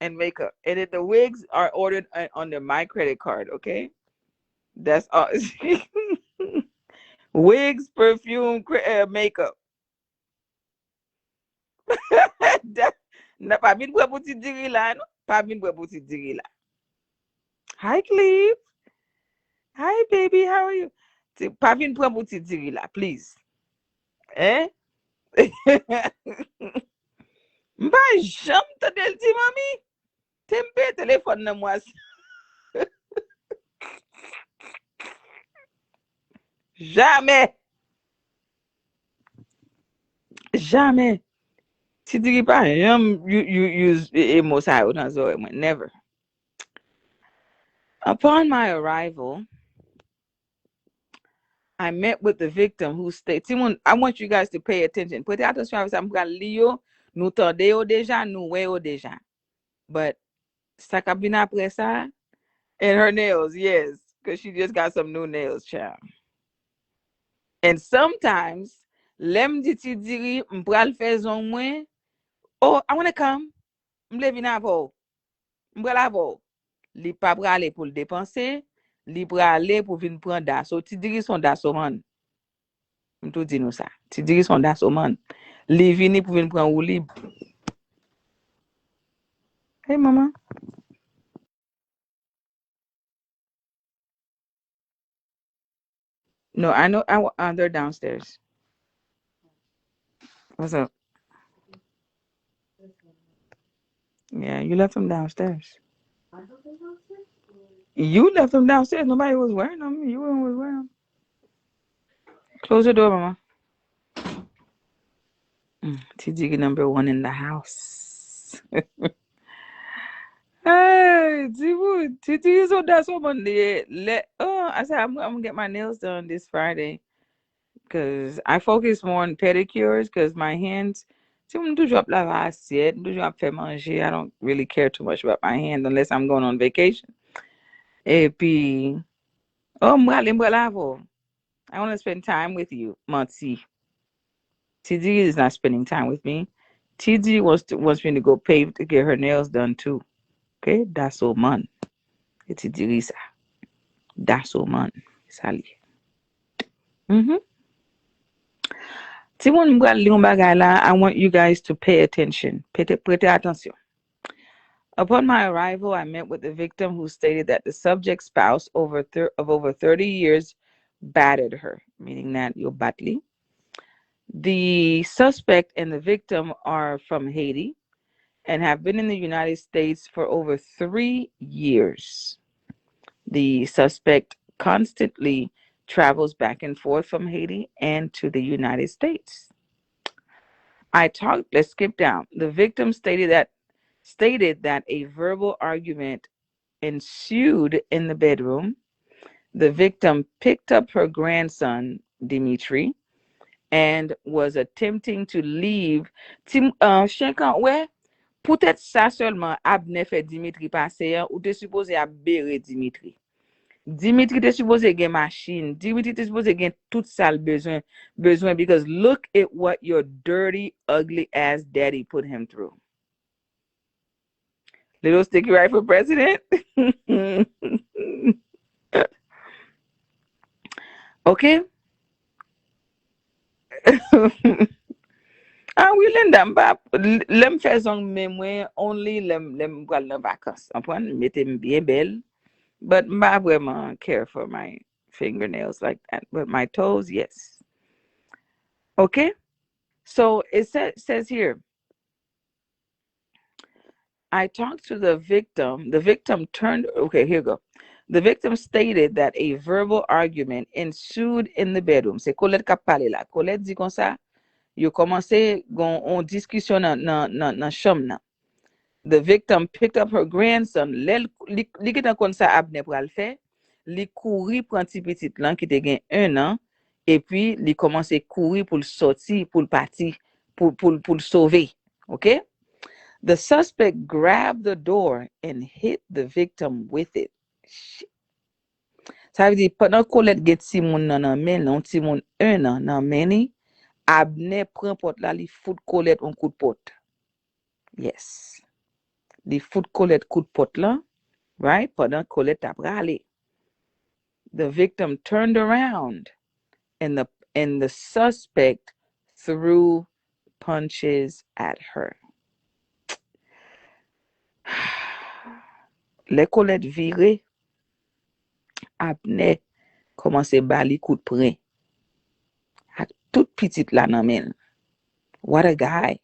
And makeup. And then the wigs are ordered under my credit card. Okay? That's all. Wigs, perfume, makeup. Pas vite pour petit diri là, non? Pas vite pour petit diri là. Hi, Cleve. Hi, baby, how are you? Pa vin pran pou ti diri la, please. Eh? Mba jam te del di, mami. Tempe téléphone nan moi. Jamais. Jamais. Ti diri pa, you use emo sa yo nan zo, never. Upon my arrival, I met with the victim who stated, Timon, I want you guys to pay attention. Prêtez attention avec ça, m'pral li yo, nou tande yo deja, nou we yo deja. But, sa kabina apre sa, and her nails, yes, because she just got some new nails, child. And sometimes, lem di ti diri, m'pral fe zon mwen, oh, I want to come, m'le vin avo, m'pral avo. Li pa prale pou l'depanse, li prale pou vin pran daso. Ti diri son daso man. Mtou di nou sa. Ti diri son daso man. Li vini pou vin pran ou li. Hey, mama. No, I know. They're downstairs. What's up? Yeah, you left them downstairs. You left them downstairs. Nobody was wearing them. You was wearing them. Close the door, mama. Ti diri number one in the house. Hey, Titi, so that's what Monday. I said I'm gonna get my nails done this Friday because I focus more on pedicures because my hands. Si on toujours laver assiette, toujours faire manger. I don't really care too much about my hand unless I'm going on vacation. Et puis, oh, m'brale lavo. I want to spend time with you, Monty. TD is not spending time with me. TD wants me to go pay to get her nails done too. Okay, that's all man. It's Dirisa. That's all man. Sally. I want you guys to pay attention. Prêtez attention. Upon my arrival, I met with the victim who stated that the subject's spouse of over 30 years battered her, meaning that you're badly. The suspect and the victim are from Haiti and have been in the United States for over 3 years. The suspect constantly travels back and forth from Haiti and to the United States. Let's skip down. The victim stated that a verbal argument ensued in the bedroom. The victim picked up her grandson, Dimitri, and was attempting to leave. Ouais, peut-être ça seulement abne fait Dimitri passer ou te supposé à bere Dimitri. Dimitri te supposé gen machine. Dimitri te supposé gen tout ça besoin because look at what your dirty, ugly ass daddy put him through. Little sticky right for president. Okay. Ah oui, lem fè zong men mwen, only lem pral nan vakas. Anpwen, mette m bien belle. But mba vraiment care for my fingernails like that. But my toes, yes. Okay? So it says here, I talked to the victim. The victim okay, here we go. The victim stated that a verbal argument ensued in the bedroom. C'est Colette qui a parlé là. Colette dit comme ça, yo commencé on discussion dans chambre nan. The victim picked up her grandson. Li ki tan kon sa abne pral fè, li kouri pran ti petit lan ki te gen 1 an, et puis li commencé kouri pou l'sorti, pou l'parti, pou l'sauver. Okay? The suspect grabbed the door and hit the victim with it. Ça veut dire, pendant Colette get ti moun nan men, non ti moun 1 an nan meni, abne pran pot la li fout Colette on coup de pot. Yes. Li fout Colette coup de pot la, right? Pendant Colette ap rale. The victim turned around and the suspect threw punches at her. Le Colette vire, Abner commencé bali coup de poing. Ak tout petite la nan men. What a guy.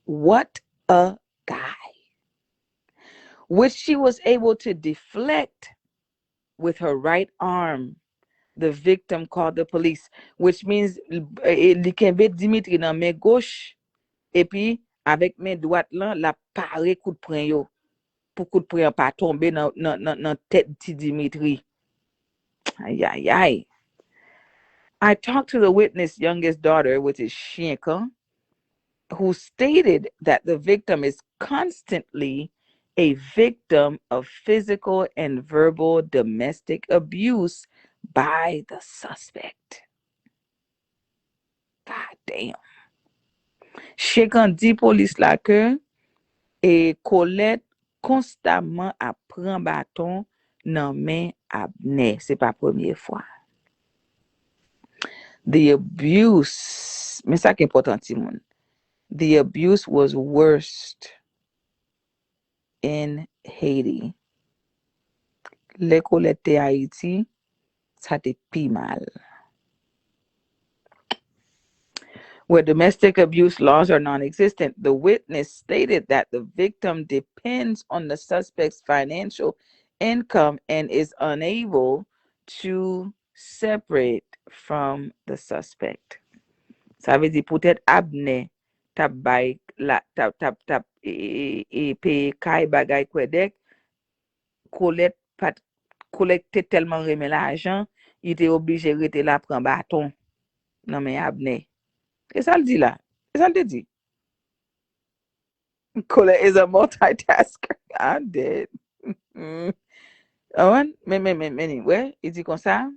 What a guy. Which she was able to deflect with her right arm. The victim called the police, which means li kenbe Dimitri nan men gauche, et puis avec men droite lan, la pare coup de poing yo, pour coup de poing pa tombe nan tête ti Dimitri. Aïe, aïe, aïe. I talked to the witness' youngest daughter, which is Shinka, who stated that the victim is constantly a victim of physical and verbal domestic abuse by the suspect. God damn. Shinka dit police la que et Colette constamment a pran bâton nan men Abner. C'est pas première fois. The abuse, mais ça qui est important, Timon. The abuse was worst in Haiti. Le Colette de Haïti, ça te pi mal. Where domestic abuse laws are non-existent, the witness stated that the victim depends on the suspect's financial income and is unable to separate from the suspect. Ça veut dire peut-être Abner tap bay la tap paye kay bagay kwedek, Colette pat collecte tellement remen l'argent, il était obligé rete la pran bâton nan men Abner. Et ça le dit là. Et ça le dit. Colette is a multitasker. I'm dead. Anyway, il dit comme ça.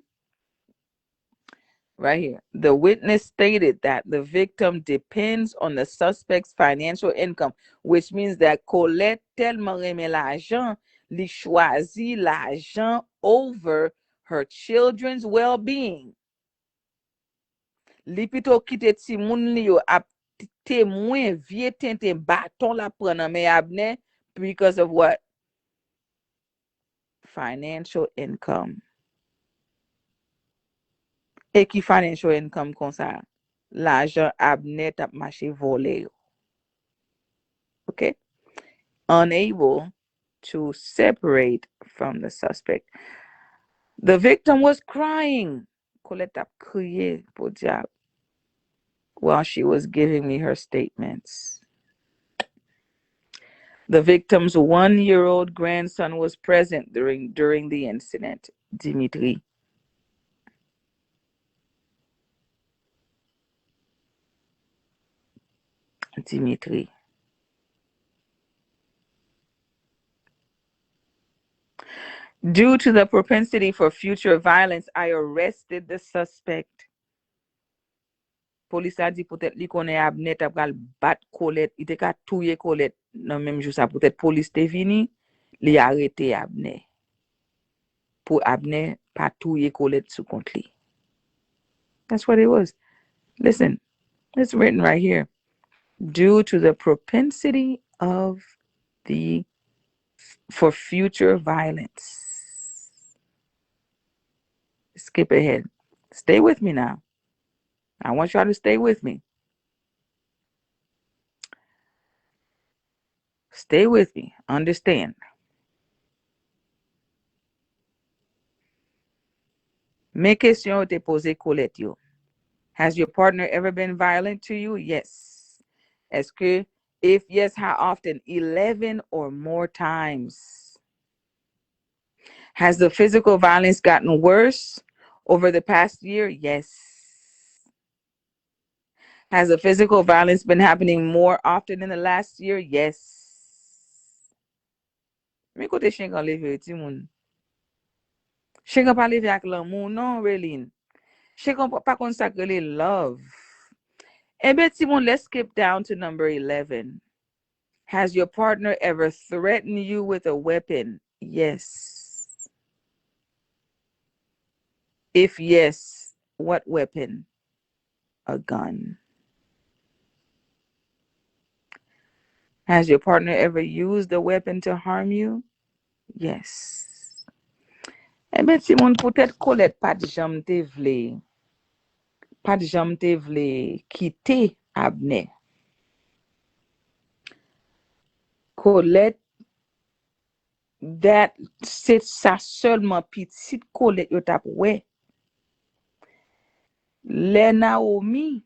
Right here. The witness stated that the victim depends on the suspect's financial income, which means that Colette tellement remet l'argent, li choisit l'argent over her children's well-being. Li pito kite ti moun li yo ap témoin vie tente bâton la pran nan men Abner because of what? Financial income. Et qui financial income kon sa? L'argent Abner tap mache vole yo. Okay? Unable to separate from the suspect. The victim was crying. Colette tap kriye pou diable while she was giving me her statements. The victim's 1-year-old grandson was present during the incident, Dimitri. Due to the propensity for future violence, I arrested the suspect. Police a dit peut-être li konnen Abner tap kal bat Colette, il te ka touye Colette nan même jour ça peut-être police te vini, li arrêté Abner. Pour Abner pa touye Colette sous kont li. That's what it was. Listen, it's written right here. Due to the propensity for future violence. Skip ahead. Stay with me now. I want y'all to stay with me. Stay with me. Understand. Mes questions te pose Colette yo. Has your partner ever been violent to you? Yes. Est-ce que, if yes, how often? 11 or more times. Has the physical violence gotten worse over the past year? Yes. Has the physical violence been happening more often in the last year? Yes. Mi kote Shinka leve ti moun. Shinka pa leve ak l'amour, non, Relin. Shinka pa kon sakre love. Ebe ti moun, let's skip down to number 11. Has your partner ever threatened you with a weapon? Yes. If yes, what weapon? A gun. Has your partner ever used a weapon to harm you? Yes. Eh ben, si moun peut-être Colette pas de jam te vle quitter Abner. Colette, that c'est ça seulement petite Colette yo tap ouais. Le Naomi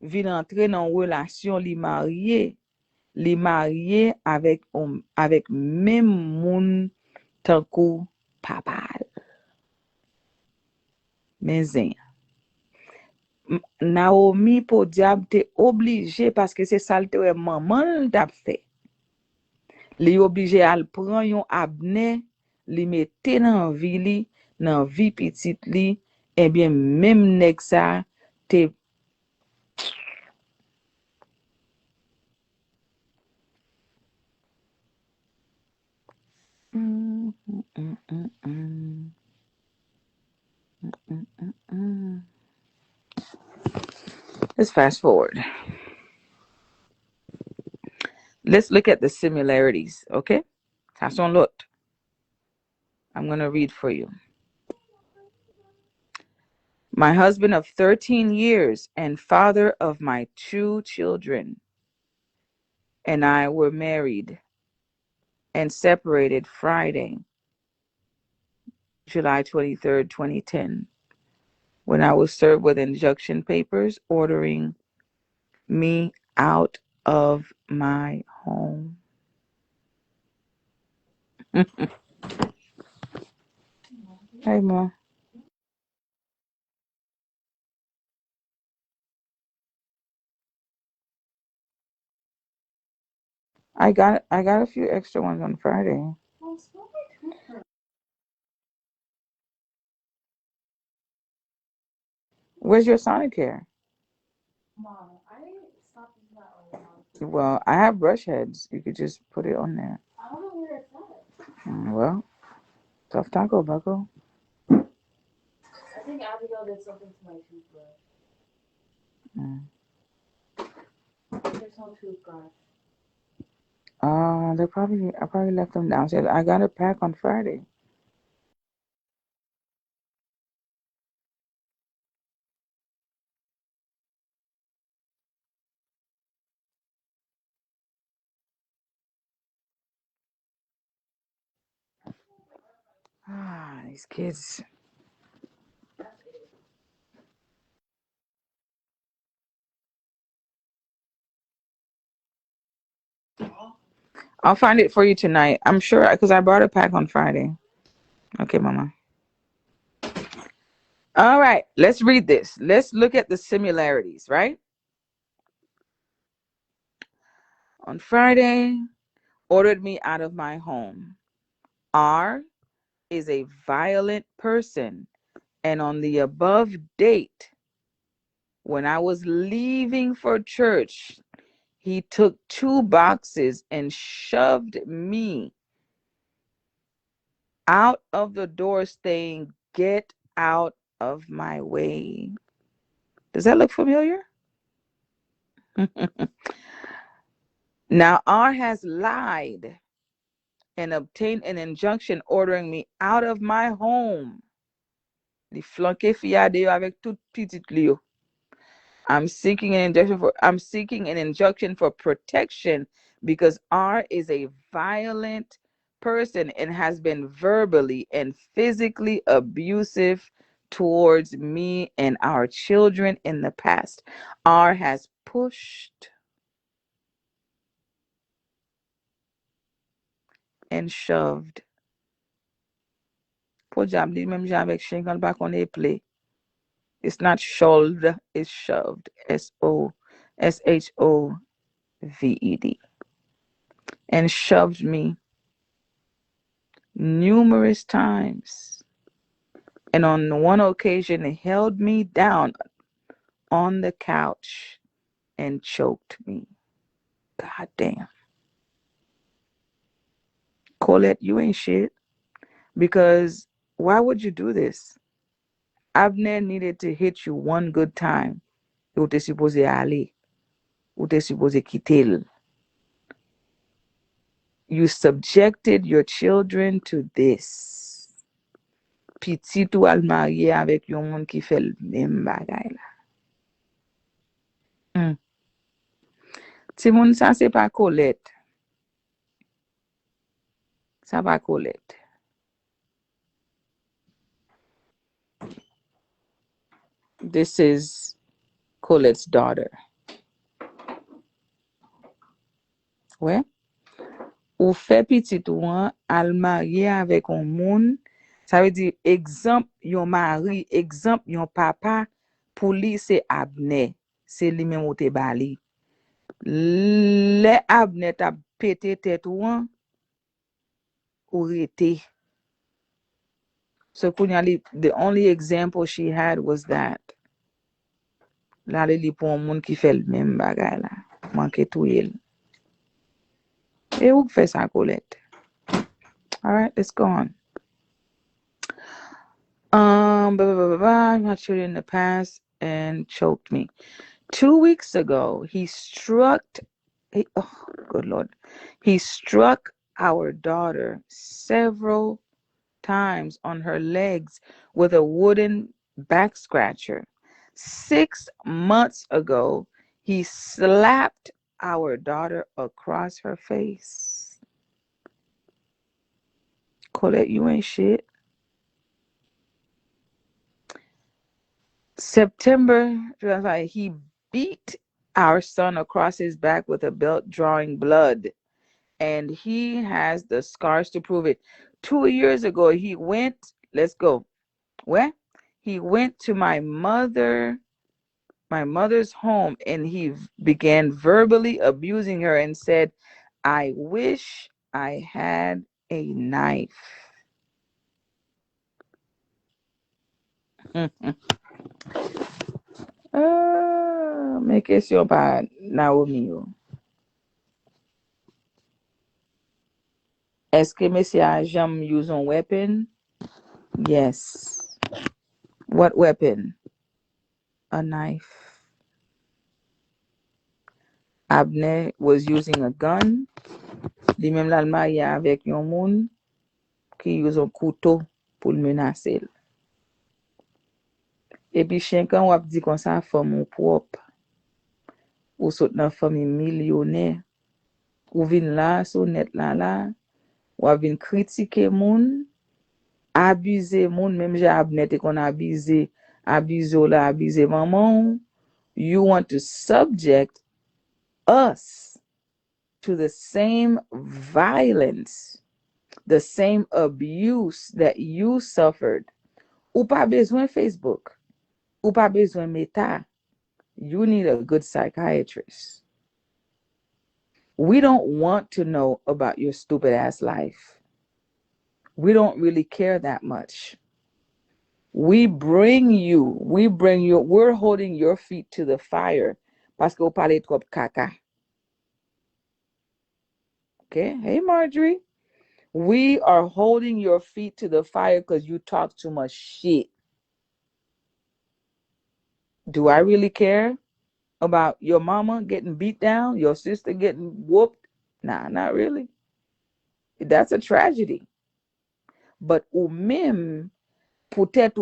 vin entrer dans relation li marié avec même moun tankou papa. Men zin. Naomi pour diable te obligé parce que c'est ça le te maman t'a fait. Li obligé à prendre yon Abner, li mette dans vie li, dans vie petite li, eh bien même nèg ça te Mm, mm, mm, mm, mm, mm, mm, mm. Let's fast forward. Let's look at the similarities, okay? Tasson looked. I'm going to read for you. My husband of 13 years and father of my 2 children and I were married and separated Friday, July 23rd, 2010, when I was served with injunction papers ordering me out of my home. Hey, Ma. I got a few extra ones on Friday. Where's your Sonicare? Well, I have brush heads. You could just put it on there. Well, tough taco, bucko. Mm. I probably left them downstairs. I got a pack on Friday. These kids. I'll find it for you tonight. I'm sure because I brought a pack on Friday. Okay, Mama. All right, let's read this. Let's look at the similarities, right? On Friday, ordered me out of my home. R is a violent person. And on the above date, when I was leaving for church, he took 2 boxes and shoved me out of the door saying, "Get out of my way." Does that look familiar? Now, R has lied and obtained an injunction ordering me out of my home. Li flanke fiade yo avec tout petit li yo. I'm seeking an injunction for protection because R is a violent person and has been verbally and physically abusive towards me and our children in the past. R has pushed and shoved. Po jam li menm jan avek chen kan pa kon e play. It's not shoved, it's shoved. Shoved. And shoved me numerous times. And on one occasion, he held me down on the couch and choked me. God damn. Colette, you ain't shit. Because why would you do this? Abner needed to hit you one good time. Ou te supposé aller. Ou te supposé quitter. You subjected your children to this. petit ou al marié avec yon moun qui fait le même bagay là. Ti moun ça c'est pas Colette. Ça pas Colette. This is Colette's daughter. Ouais. Ou fait petit ou al marié avec un moun, ça veut dire exemple yon mari, exemple yon papa pour lui c'est Abner. C'est lui même ou te bali. Le Abner t'a pété tête ou rete. So the only example she had was that. La li pou un moun ki fait le même bagay la. Manke tou el. E ou fait ça Colette? All right, let's go on. Not sure in the past and choked me. 2 weeks ago, oh, good Lord. He struck our daughter several times on her legs with a wooden back scratcher. 6 months ago, he slapped our daughter across her face. Colette, you ain't shit. September, he beat our son across his back with a belt drawing blood, and he has the scars to prove it. 2 years ago, he went, let's go. Where? He went to my mother's home, and he began verbally abusing her and said, I wish I had a knife. Mes questions par Naomi. Est-ce que monsieur a jamais usé un weapon? Yes. What weapon? A knife. Abner was using a gun. Li même la marié avec yon moun qui use un couteau pour le menacer. Et puis chien quand wap di kon sa femme ou propre. Ou sot nan famille millionnaire. Ou vin la sou net la. Ou vin critiquer moun. Abuser moun. Même j'ai Abner te kon abuse maman. You want to subject us to the same violence, the same abuse that you suffered. Ou pas besoin Facebook. Ou pas besoin Meta. You need a good psychiatrist. We don't want to know about your stupid ass life. We don't really care that much. We're holding your feet to the fire parce que vous parlez trop caca. Okay? Hey, Marjorie. We are holding your feet to the fire because you talk too much shit. Do I really care about your mama getting beat down, your sister getting whooped? Nah, not really. That's a tragedy. But peut-être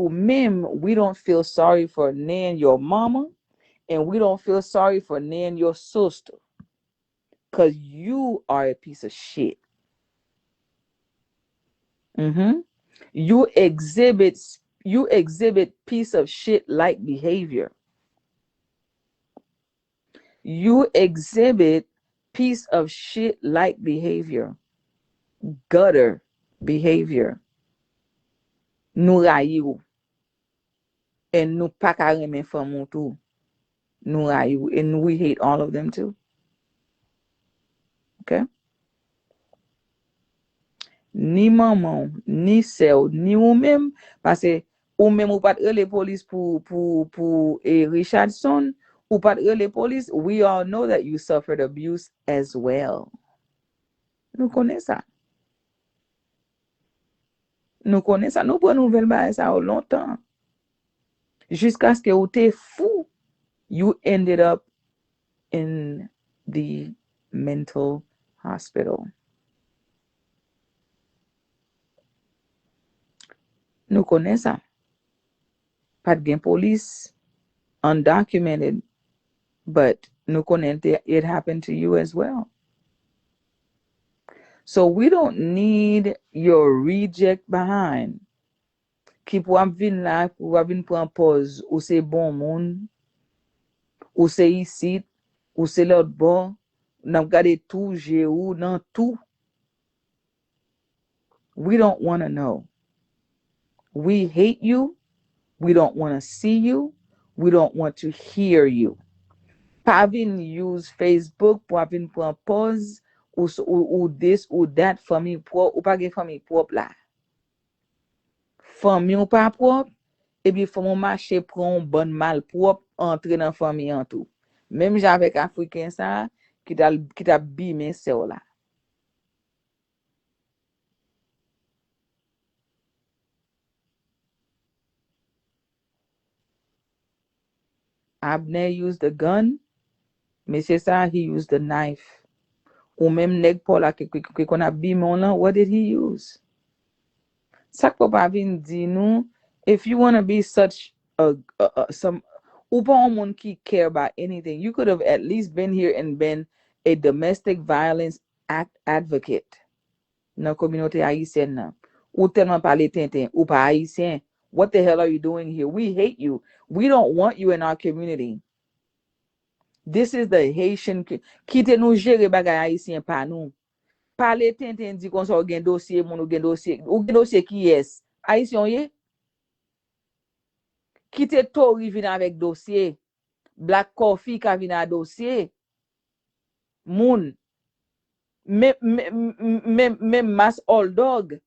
we don't feel sorry for Nan, your mama, and we don't feel sorry for Nan, your sister, because you are a piece of shit. You exhibit piece of shit like behavior. You exhibit piece of shit like behavior. Gutter behavior. Nou rayou. And nou pa ka reme famou tou. Nou rayou. And we hate all of them too. Okay? Ni maman, ni sel, ni ou même, parce ou même ou pat les police pour Richardson, ou pat les police, we all know that you suffered abuse as well. Nous connaissons ça. Nous connaissons ça. Nous prenons nouvelle base ça longtemps. Jusqu'à ce que ou t'es fou, you ended up in the mental hospital. nous connaissons ça. Pas de police, undocumented, but nous connaissons it happened to you as well. So we don't need your reject behind. Qui pour venir là, pour venir prendre pause, ou c'est bon monde, ou c'est ici, ou c'est l'autre bord, n'a gardé tout, j'ai ou dans tout. We don't want to know. We hate you. We don't want to see you. We don't want to hear you. Pas venir use Facebook pour venir prendre pause, ou this, ou that, famille propre, ou pas de famille propre là. Famille ou pas propre, et puis faut mon marché prend un bon mal propre entrer dans famille en tout. Même j'avec africain ça qui t'a bimé c'est là. Abner used the gun, mais c'est ça he used the knife. Ou même nèg Paul là qui qu'on a bimé là, what did he use? Ça peut pas venir dire nous if you want to be such some ou pas un monde qui care about anything, you could have at least been here and been a domestic violence advocate dans la communauté haïtienne nan. Ou tellement parler tintin ou pas haïtien. What the hell are you doing here? We hate you. We don't want you in our community. This is the Haitian qui te nous gérer bagay haïtien pas nous. Parler tintin dit qu'on so gen dossier moun ou gen dossier qui est haïtien yé? Qui te tori vin avec dossier. Black Coffee ka vin a dossier. Moun même Mass Old Dog.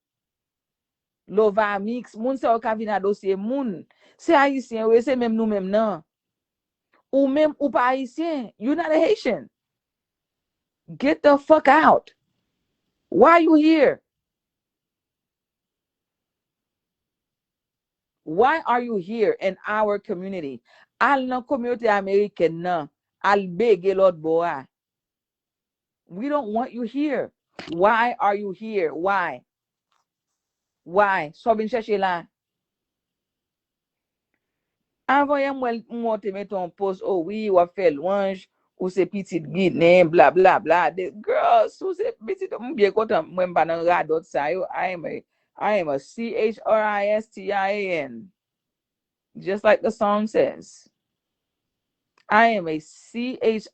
Lova Mix, moun se ka vin a dossier moun. C'est haïtien, oui, c'est même nous même non. Ou même ou pas haïtien, you're not a Haitian. Get the fuck out. Why are you here? Why are you here in our community? Al nan community American nan, al bege lot boa. We don't want you here. Why are you here? Why? Why? So bin chercher là. Avant moi te mettre un post, oh oui, ou a fait louange, ou c'est petit guinéen, bla bla bla. The girls, ou c'est petit, bien content, moi pas dans radot ça yo. I am a CHRISTIAN. Just like the song says. I am a CHRISTIAN.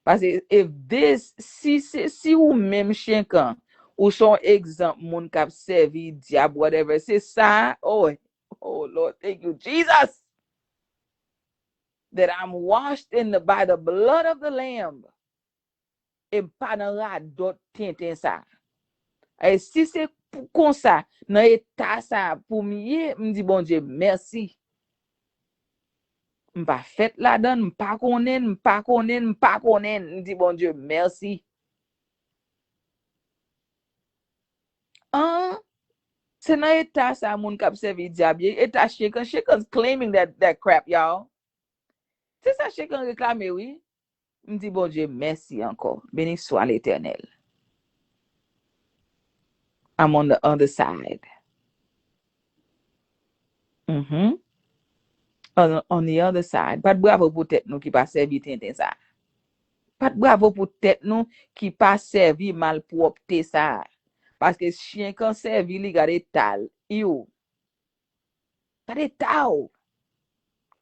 Parce que if this, si ou même chien kan, ou son exemple, moun kap servi, diable, whatever, c'est ça, oh Lord, thank you, Jesus, that I'm washed by the blood of the Lamb. Et pas dans la dot tintin ça. Et si c'est comme ça, dans état ça, pour mieux, me dit bon Dieu, merci. M'pas fait la donne, m'pas konnen, me dit bon Dieu, merci. C'est dans état ça, moun kap servi diable. État Shaken's claiming that crap, y'all. C'est ça Shaken réclame, oui. Me dit bon Dieu, merci encore. Béni soit l'Éternel. I'm on the other side. On the other side. Pas de bravo pour tête nous qui pas servi tintin ça. Pas de bravo pour tête nous qui pas servi malpropre ça. Parce que chien quand servi li gade tal. Yo. Gade tao.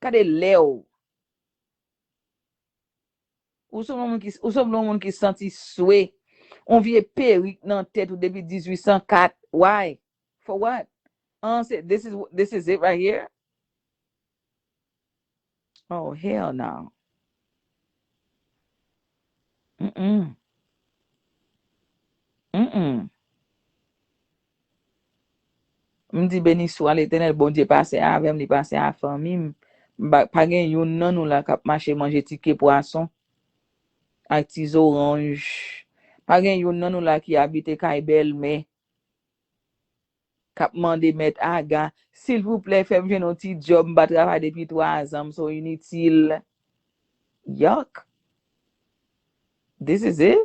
Gade leo. Ou son moun qui senti soué. On vie périk dans tête ou depuis 1804. Why? For what? This is it right here. Oh, hell no. M'di béni soit l'Éternel, bon Dieu passe avec me, passe à famille. Pas gen yon nan nou la kap marché manger ticket poisson avec tis orange. Pas gen yon nan nou la qui habite kay belle mais kap mande met aga, s'il vous plaît, faites un petit job, m'ba travail depuis 3 ans, so inutile. Yuck. This is it?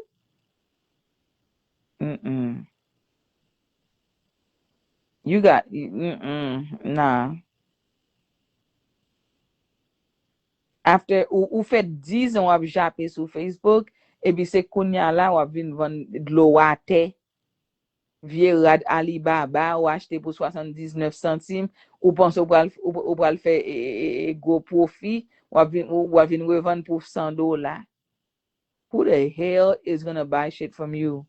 You got, nah. After ou fait 10 ans wap jape sur Facebook, et puis c'est kounya la wap vin vend de l'eau water, vieux rad Alibaba ou acheter pour 79 centimes, ou pense ou pral faire gros profit, ou vin revendre pour $100. Who the hell is gonna buy shit from you?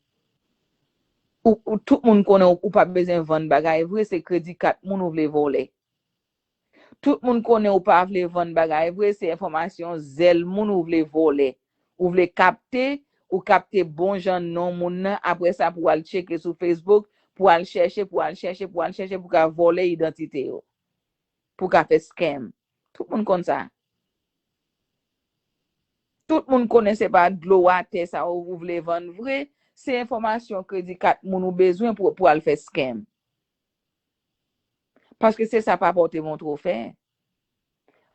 Ou tout moun konnen ou pas besoin vendre bagay, vrai c'est crédit card moun ou vle voler. Tout moun konnen ou pas vle vendre bagay, vrai c'est information zel moun ou vle voler. Ou vle capter, ou capter bon jan non moun nan, après ça pour aller checker sur Facebook, pour aller chercher, pour ka voler identité yo, pour ka faire scam. Tout moun konn ça. Tout moun konnen c'est pas de l'eau à terre ça ou vle vendre vrai, c'est information crédit card moun ou besoin pour aller faire scam. Parce que c'est ça pas porter mon trop faire.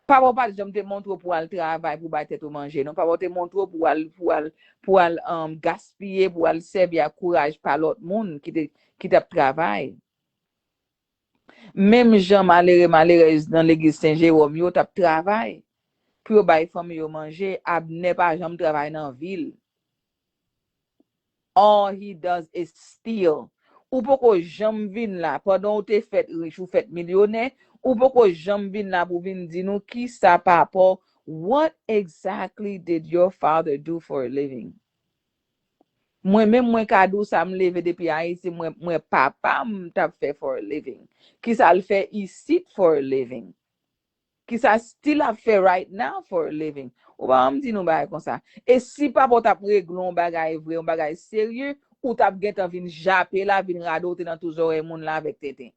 Pas pour pas j'aime te montre pour aller travail pour battre tout manger non pas pour te montrer pour aller gaspiller pour aller servir à courage par l'autre monde qui t'a travail. Même gens malheureux dans l'église Saint-Jérôme yo t'a travail pour bailler famille yo manger abne pas jamais travail dans ville. All he does is steal. Ou poko jam vin la, pendant ou te fait riche ou fait millionnaire, ou poko jam vin la pour vin di nou ki sa pa rapport. What exactly did your father do for a living? Mwen kadou sa m leve depi Haïti, mwen papa m tap fait for a living. Ki sa l fait ici for a living. Ki sa still a fait right now for a living. Ou ba m di nou bagay kon sa. Et si pa pou tap reglon bagay vre, un bagay sérieux, ou tap gen tan vin jape la, vin radote nan tou zore moun la avec tete.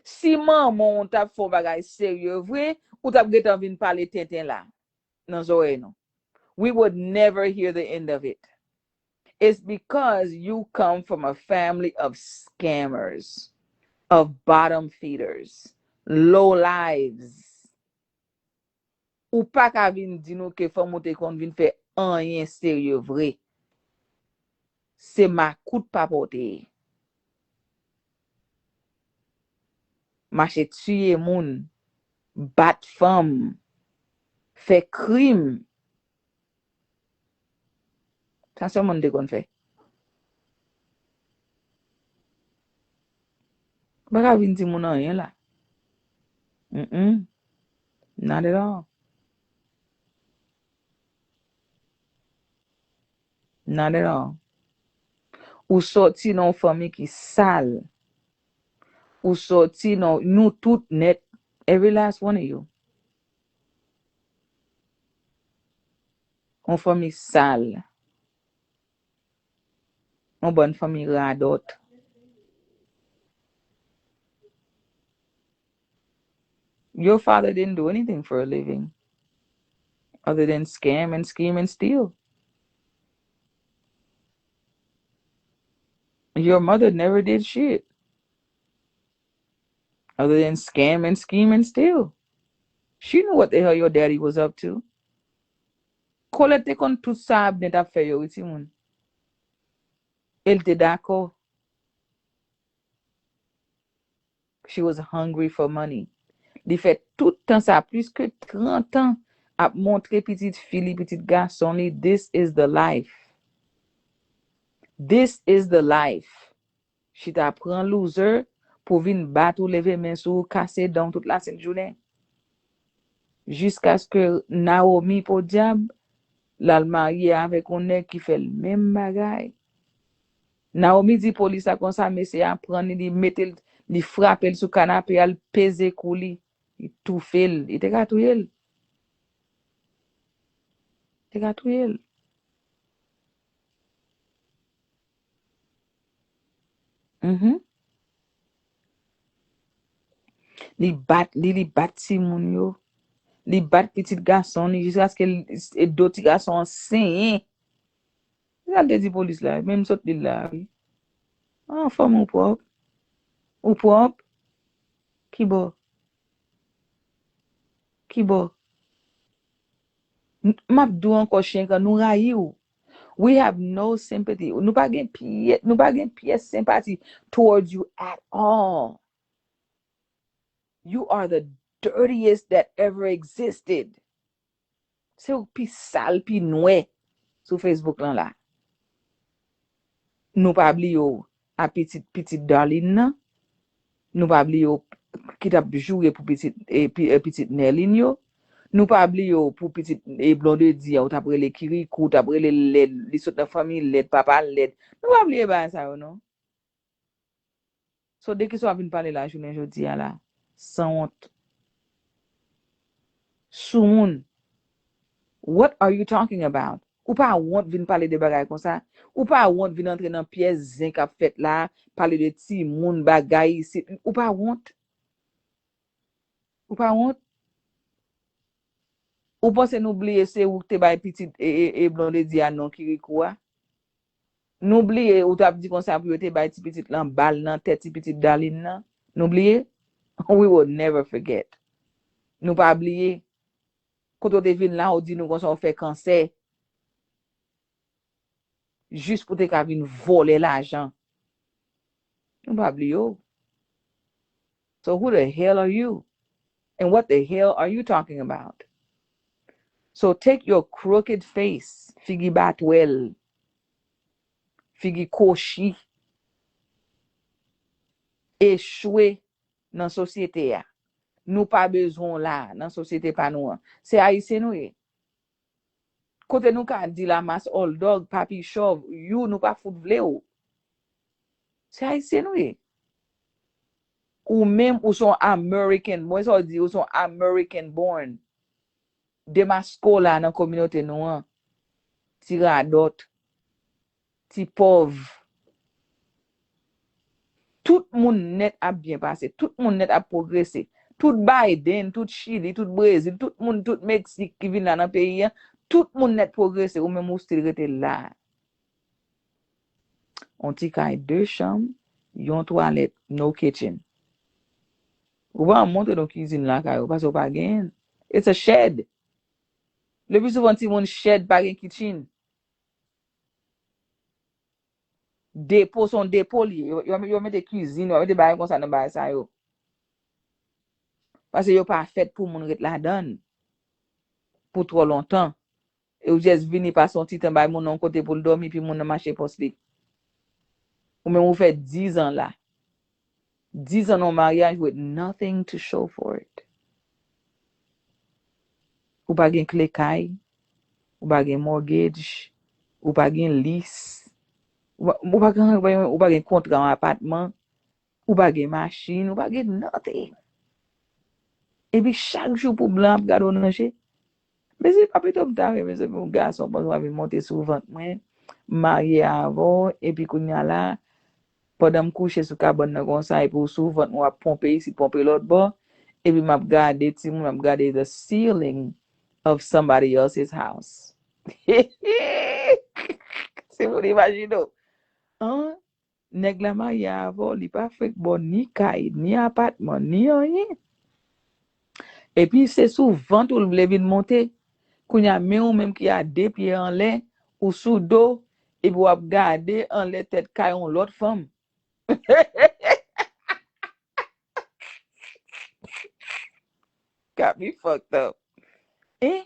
Si maman tap fon bagay sérieux vre, ou tap gen tan vin pale tete la, nan zore nou. We would never hear the end of it. It's because you come from a family of scammers, of bottom feeders, low lives. Ou pas ka vin di nou ke fòm ou te kon vin fè anyen sérieux vrai. C'est ma koute papote. Mache tuye moun, bat femme, fè crime. Ça c'est moun de kon fè. Pas ka vin di moun anyen la. Not at all. Not at all. Ou sorti nan famille qui sale. Ou sorti nan nou tout net, every last one of you. On famille sale. On bonne famille radot. Your father didn't do anything for a living other than scam and scheme and steal. Your mother never did shit other than scam and scheme and steal. She knew what the hell your daddy was up to. Colette te kon tout sa abne tap fè yo iti moun. El te dako. She was hungry for money. Li fè tout tan sa, plus que 30 ans, ap montre petite fille, petite garçon li, this is the life. This is the life. She ta pran loser pou vin bat ou leve men sou, kase don toute la sen jounen. Jusqu'à ce que Naomi po diab, lal mariye avek on nèg ki fè l même bagay. Naomi di police a kon sa, mese a pran li metel, li frappel sou canapé, al peze kou li, il tout fel, il te ka touyel. Te ka touyel. Li bat si moun yo. Li bat petit garçon li jusqu'à ce que d'autres garçons sain. Ça te dit police là, même sot li là. Ah, femme ou propre. Ou propre. Qui bo? Qui bo? M'a dou encore chien quand nous rayi ou. We have no sympathy. Nous pas gen pièce sympathy towards you at all. You are the dirtiest that ever existed. C'est ou pi sale pi noué sur Facebook là. Nous pas oublier yo à petite Darlene nan. Nous pas oublier yo qui t'a joué pour petite Nerline yo. Nous pas oublier yo pour petite blonde dia ou t'a brele Kirikou, t'a brele led, li sot dans famille led, papa led. Nous pas oublier ba ça yo non. So dès que ça vient parler la journée jodi là, sans honte. Soon. What are you talking about? Ou pas honte vin parler de bagay comme ça? Ou pas honte vin entrer dans pièce zinc a fait là, parler de ti moun bagay ici? Ou pas honte? Ou pas honte? Ou pense n'oublier c'est ou te bay petit et blonde dia non Kirikou a? N'oublier ou t'a dit comme ça pour te bay ti petit lan bal nan tête ti petit Darlene nan? N'oublier? We will never forget. Nous pas oublier. Quand on devine là, on dit nous qu'on fait cancer. Juste pour te venir voler l'argent. Nous pas oublier. So who the hell are you? And what the hell are you talking about? So take your crooked face, Figi Batwell, Figi Koshi, échoué dans la société. Nous pas besoin là, dans la société pas nous. C'est haïtien nous. Côté nous ka dit la masse old dog, papi chauve, you nous pas fout vle ou. C'est haïtien nous. Ou même ou sont American, moi ça dit ou sont American born. De masko là dans communauté nous. Ti radot, ti pauvre. Tout moun net a bien passé, tout moun net a progressé. Tout Biden, tout Chili, tout Brésil, tout moun, tout Mexique qui vient dans le pays, tout moun net progressé ou même ou still rete là. On ti kay 2 chambres, yon toilette, no kitchen. Ou va monter dans cuisine là kay, parce que pas gen. It's a shed. Le plus souvent ti moun shed pas gen kitchen. Dépôt son dépôt li, yo mette cuisine, yo mette bagay comme ça dans bagay ça yo. Parce que yo pas fait pour moun ret la donne pour trop longtemps. Et ou juste vini pas son petit temps bay moun non côté pour dormir puis moun marcher poste li. Ou même ou fait 10 ans là. 10 ans en mariage with nothing to show for it. Ou pas gen clé kay, ou pas gen mortgage, ou pas gen lease. Ou pas gen contrat en appartement, ou pas gen machine, ou pas gen nothing. Et puis chaque jour pour blanc gado nanger. Mais c'est pas plutôt tard, mais c'est mon garçon parce qu'on monter sur ventre moi, marié avant et puis qu'on y a là pendant me coucher sur cabane comme ça et pour sous ventre moi pomper ici pomper l'autre bord et puis m'a regarder ti m'a regarder the ceiling of somebody else's house. C'est vous imaginez. Hein? Nèg la marié avant, li pas fait bon ni caille, ni appartement, ni rien. Et puis c'est souvent tout le vle monter. Kounya men ou même qui a 2 pieds en l'air ou sous dos et puis ap garder en l'air tête caillon l'autre femme. Got me fucked up. Et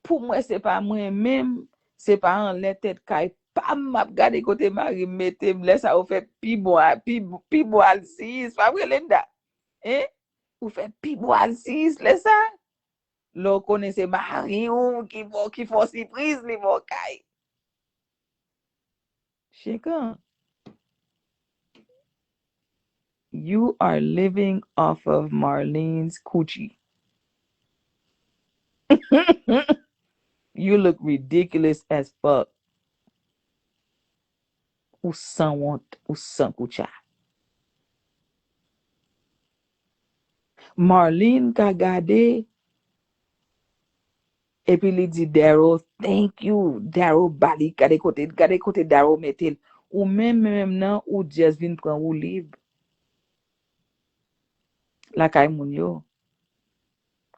pour moi c'est pas moi même, c'est pas en l'air tête caille pas m'a garder côté mari mette laisse ça ou fait pi bois 6 pas vrai Linda. Hein? Ou fait pi bois 6 laisse ça. L'on connaissait mari ou qui font surprise li mon caille. Chicken. You are living off of Marlene's coochie. You look ridiculous as fuck. Ou sans honte, ou sans koucha. Marlene ka gade, et puis li dit Daryl, thank you. Daryl bali, gade kote Daryl metel. Ou même nan, ou just vin pran ou libre. La kay moun yo.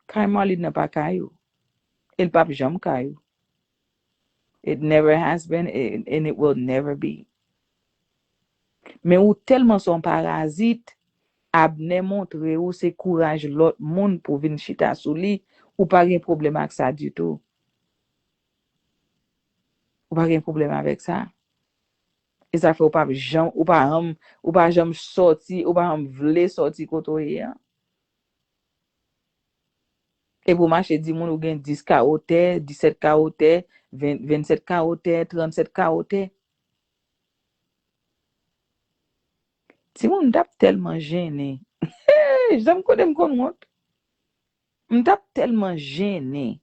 Kay Marlene n'a pas kay yo. El pap jam kay yo. It never has been and it will never be. Mais ou tellement son parasite, abne montre ou se courage l'autre monde pour venir chita sou li, ou pas gen problème avec ça du tout. Ou pas gen problème avec ça. Et ça fait ou pas jam sorti, ou pas vle sorti koto ye. Et pour marcher 10 moun ou gen 10 kaote, 17 kaote, 27 kaote, 37 kaote. Si moun tap tellement gêné. J'aime connaître mon compte. M'tap tellement gêné.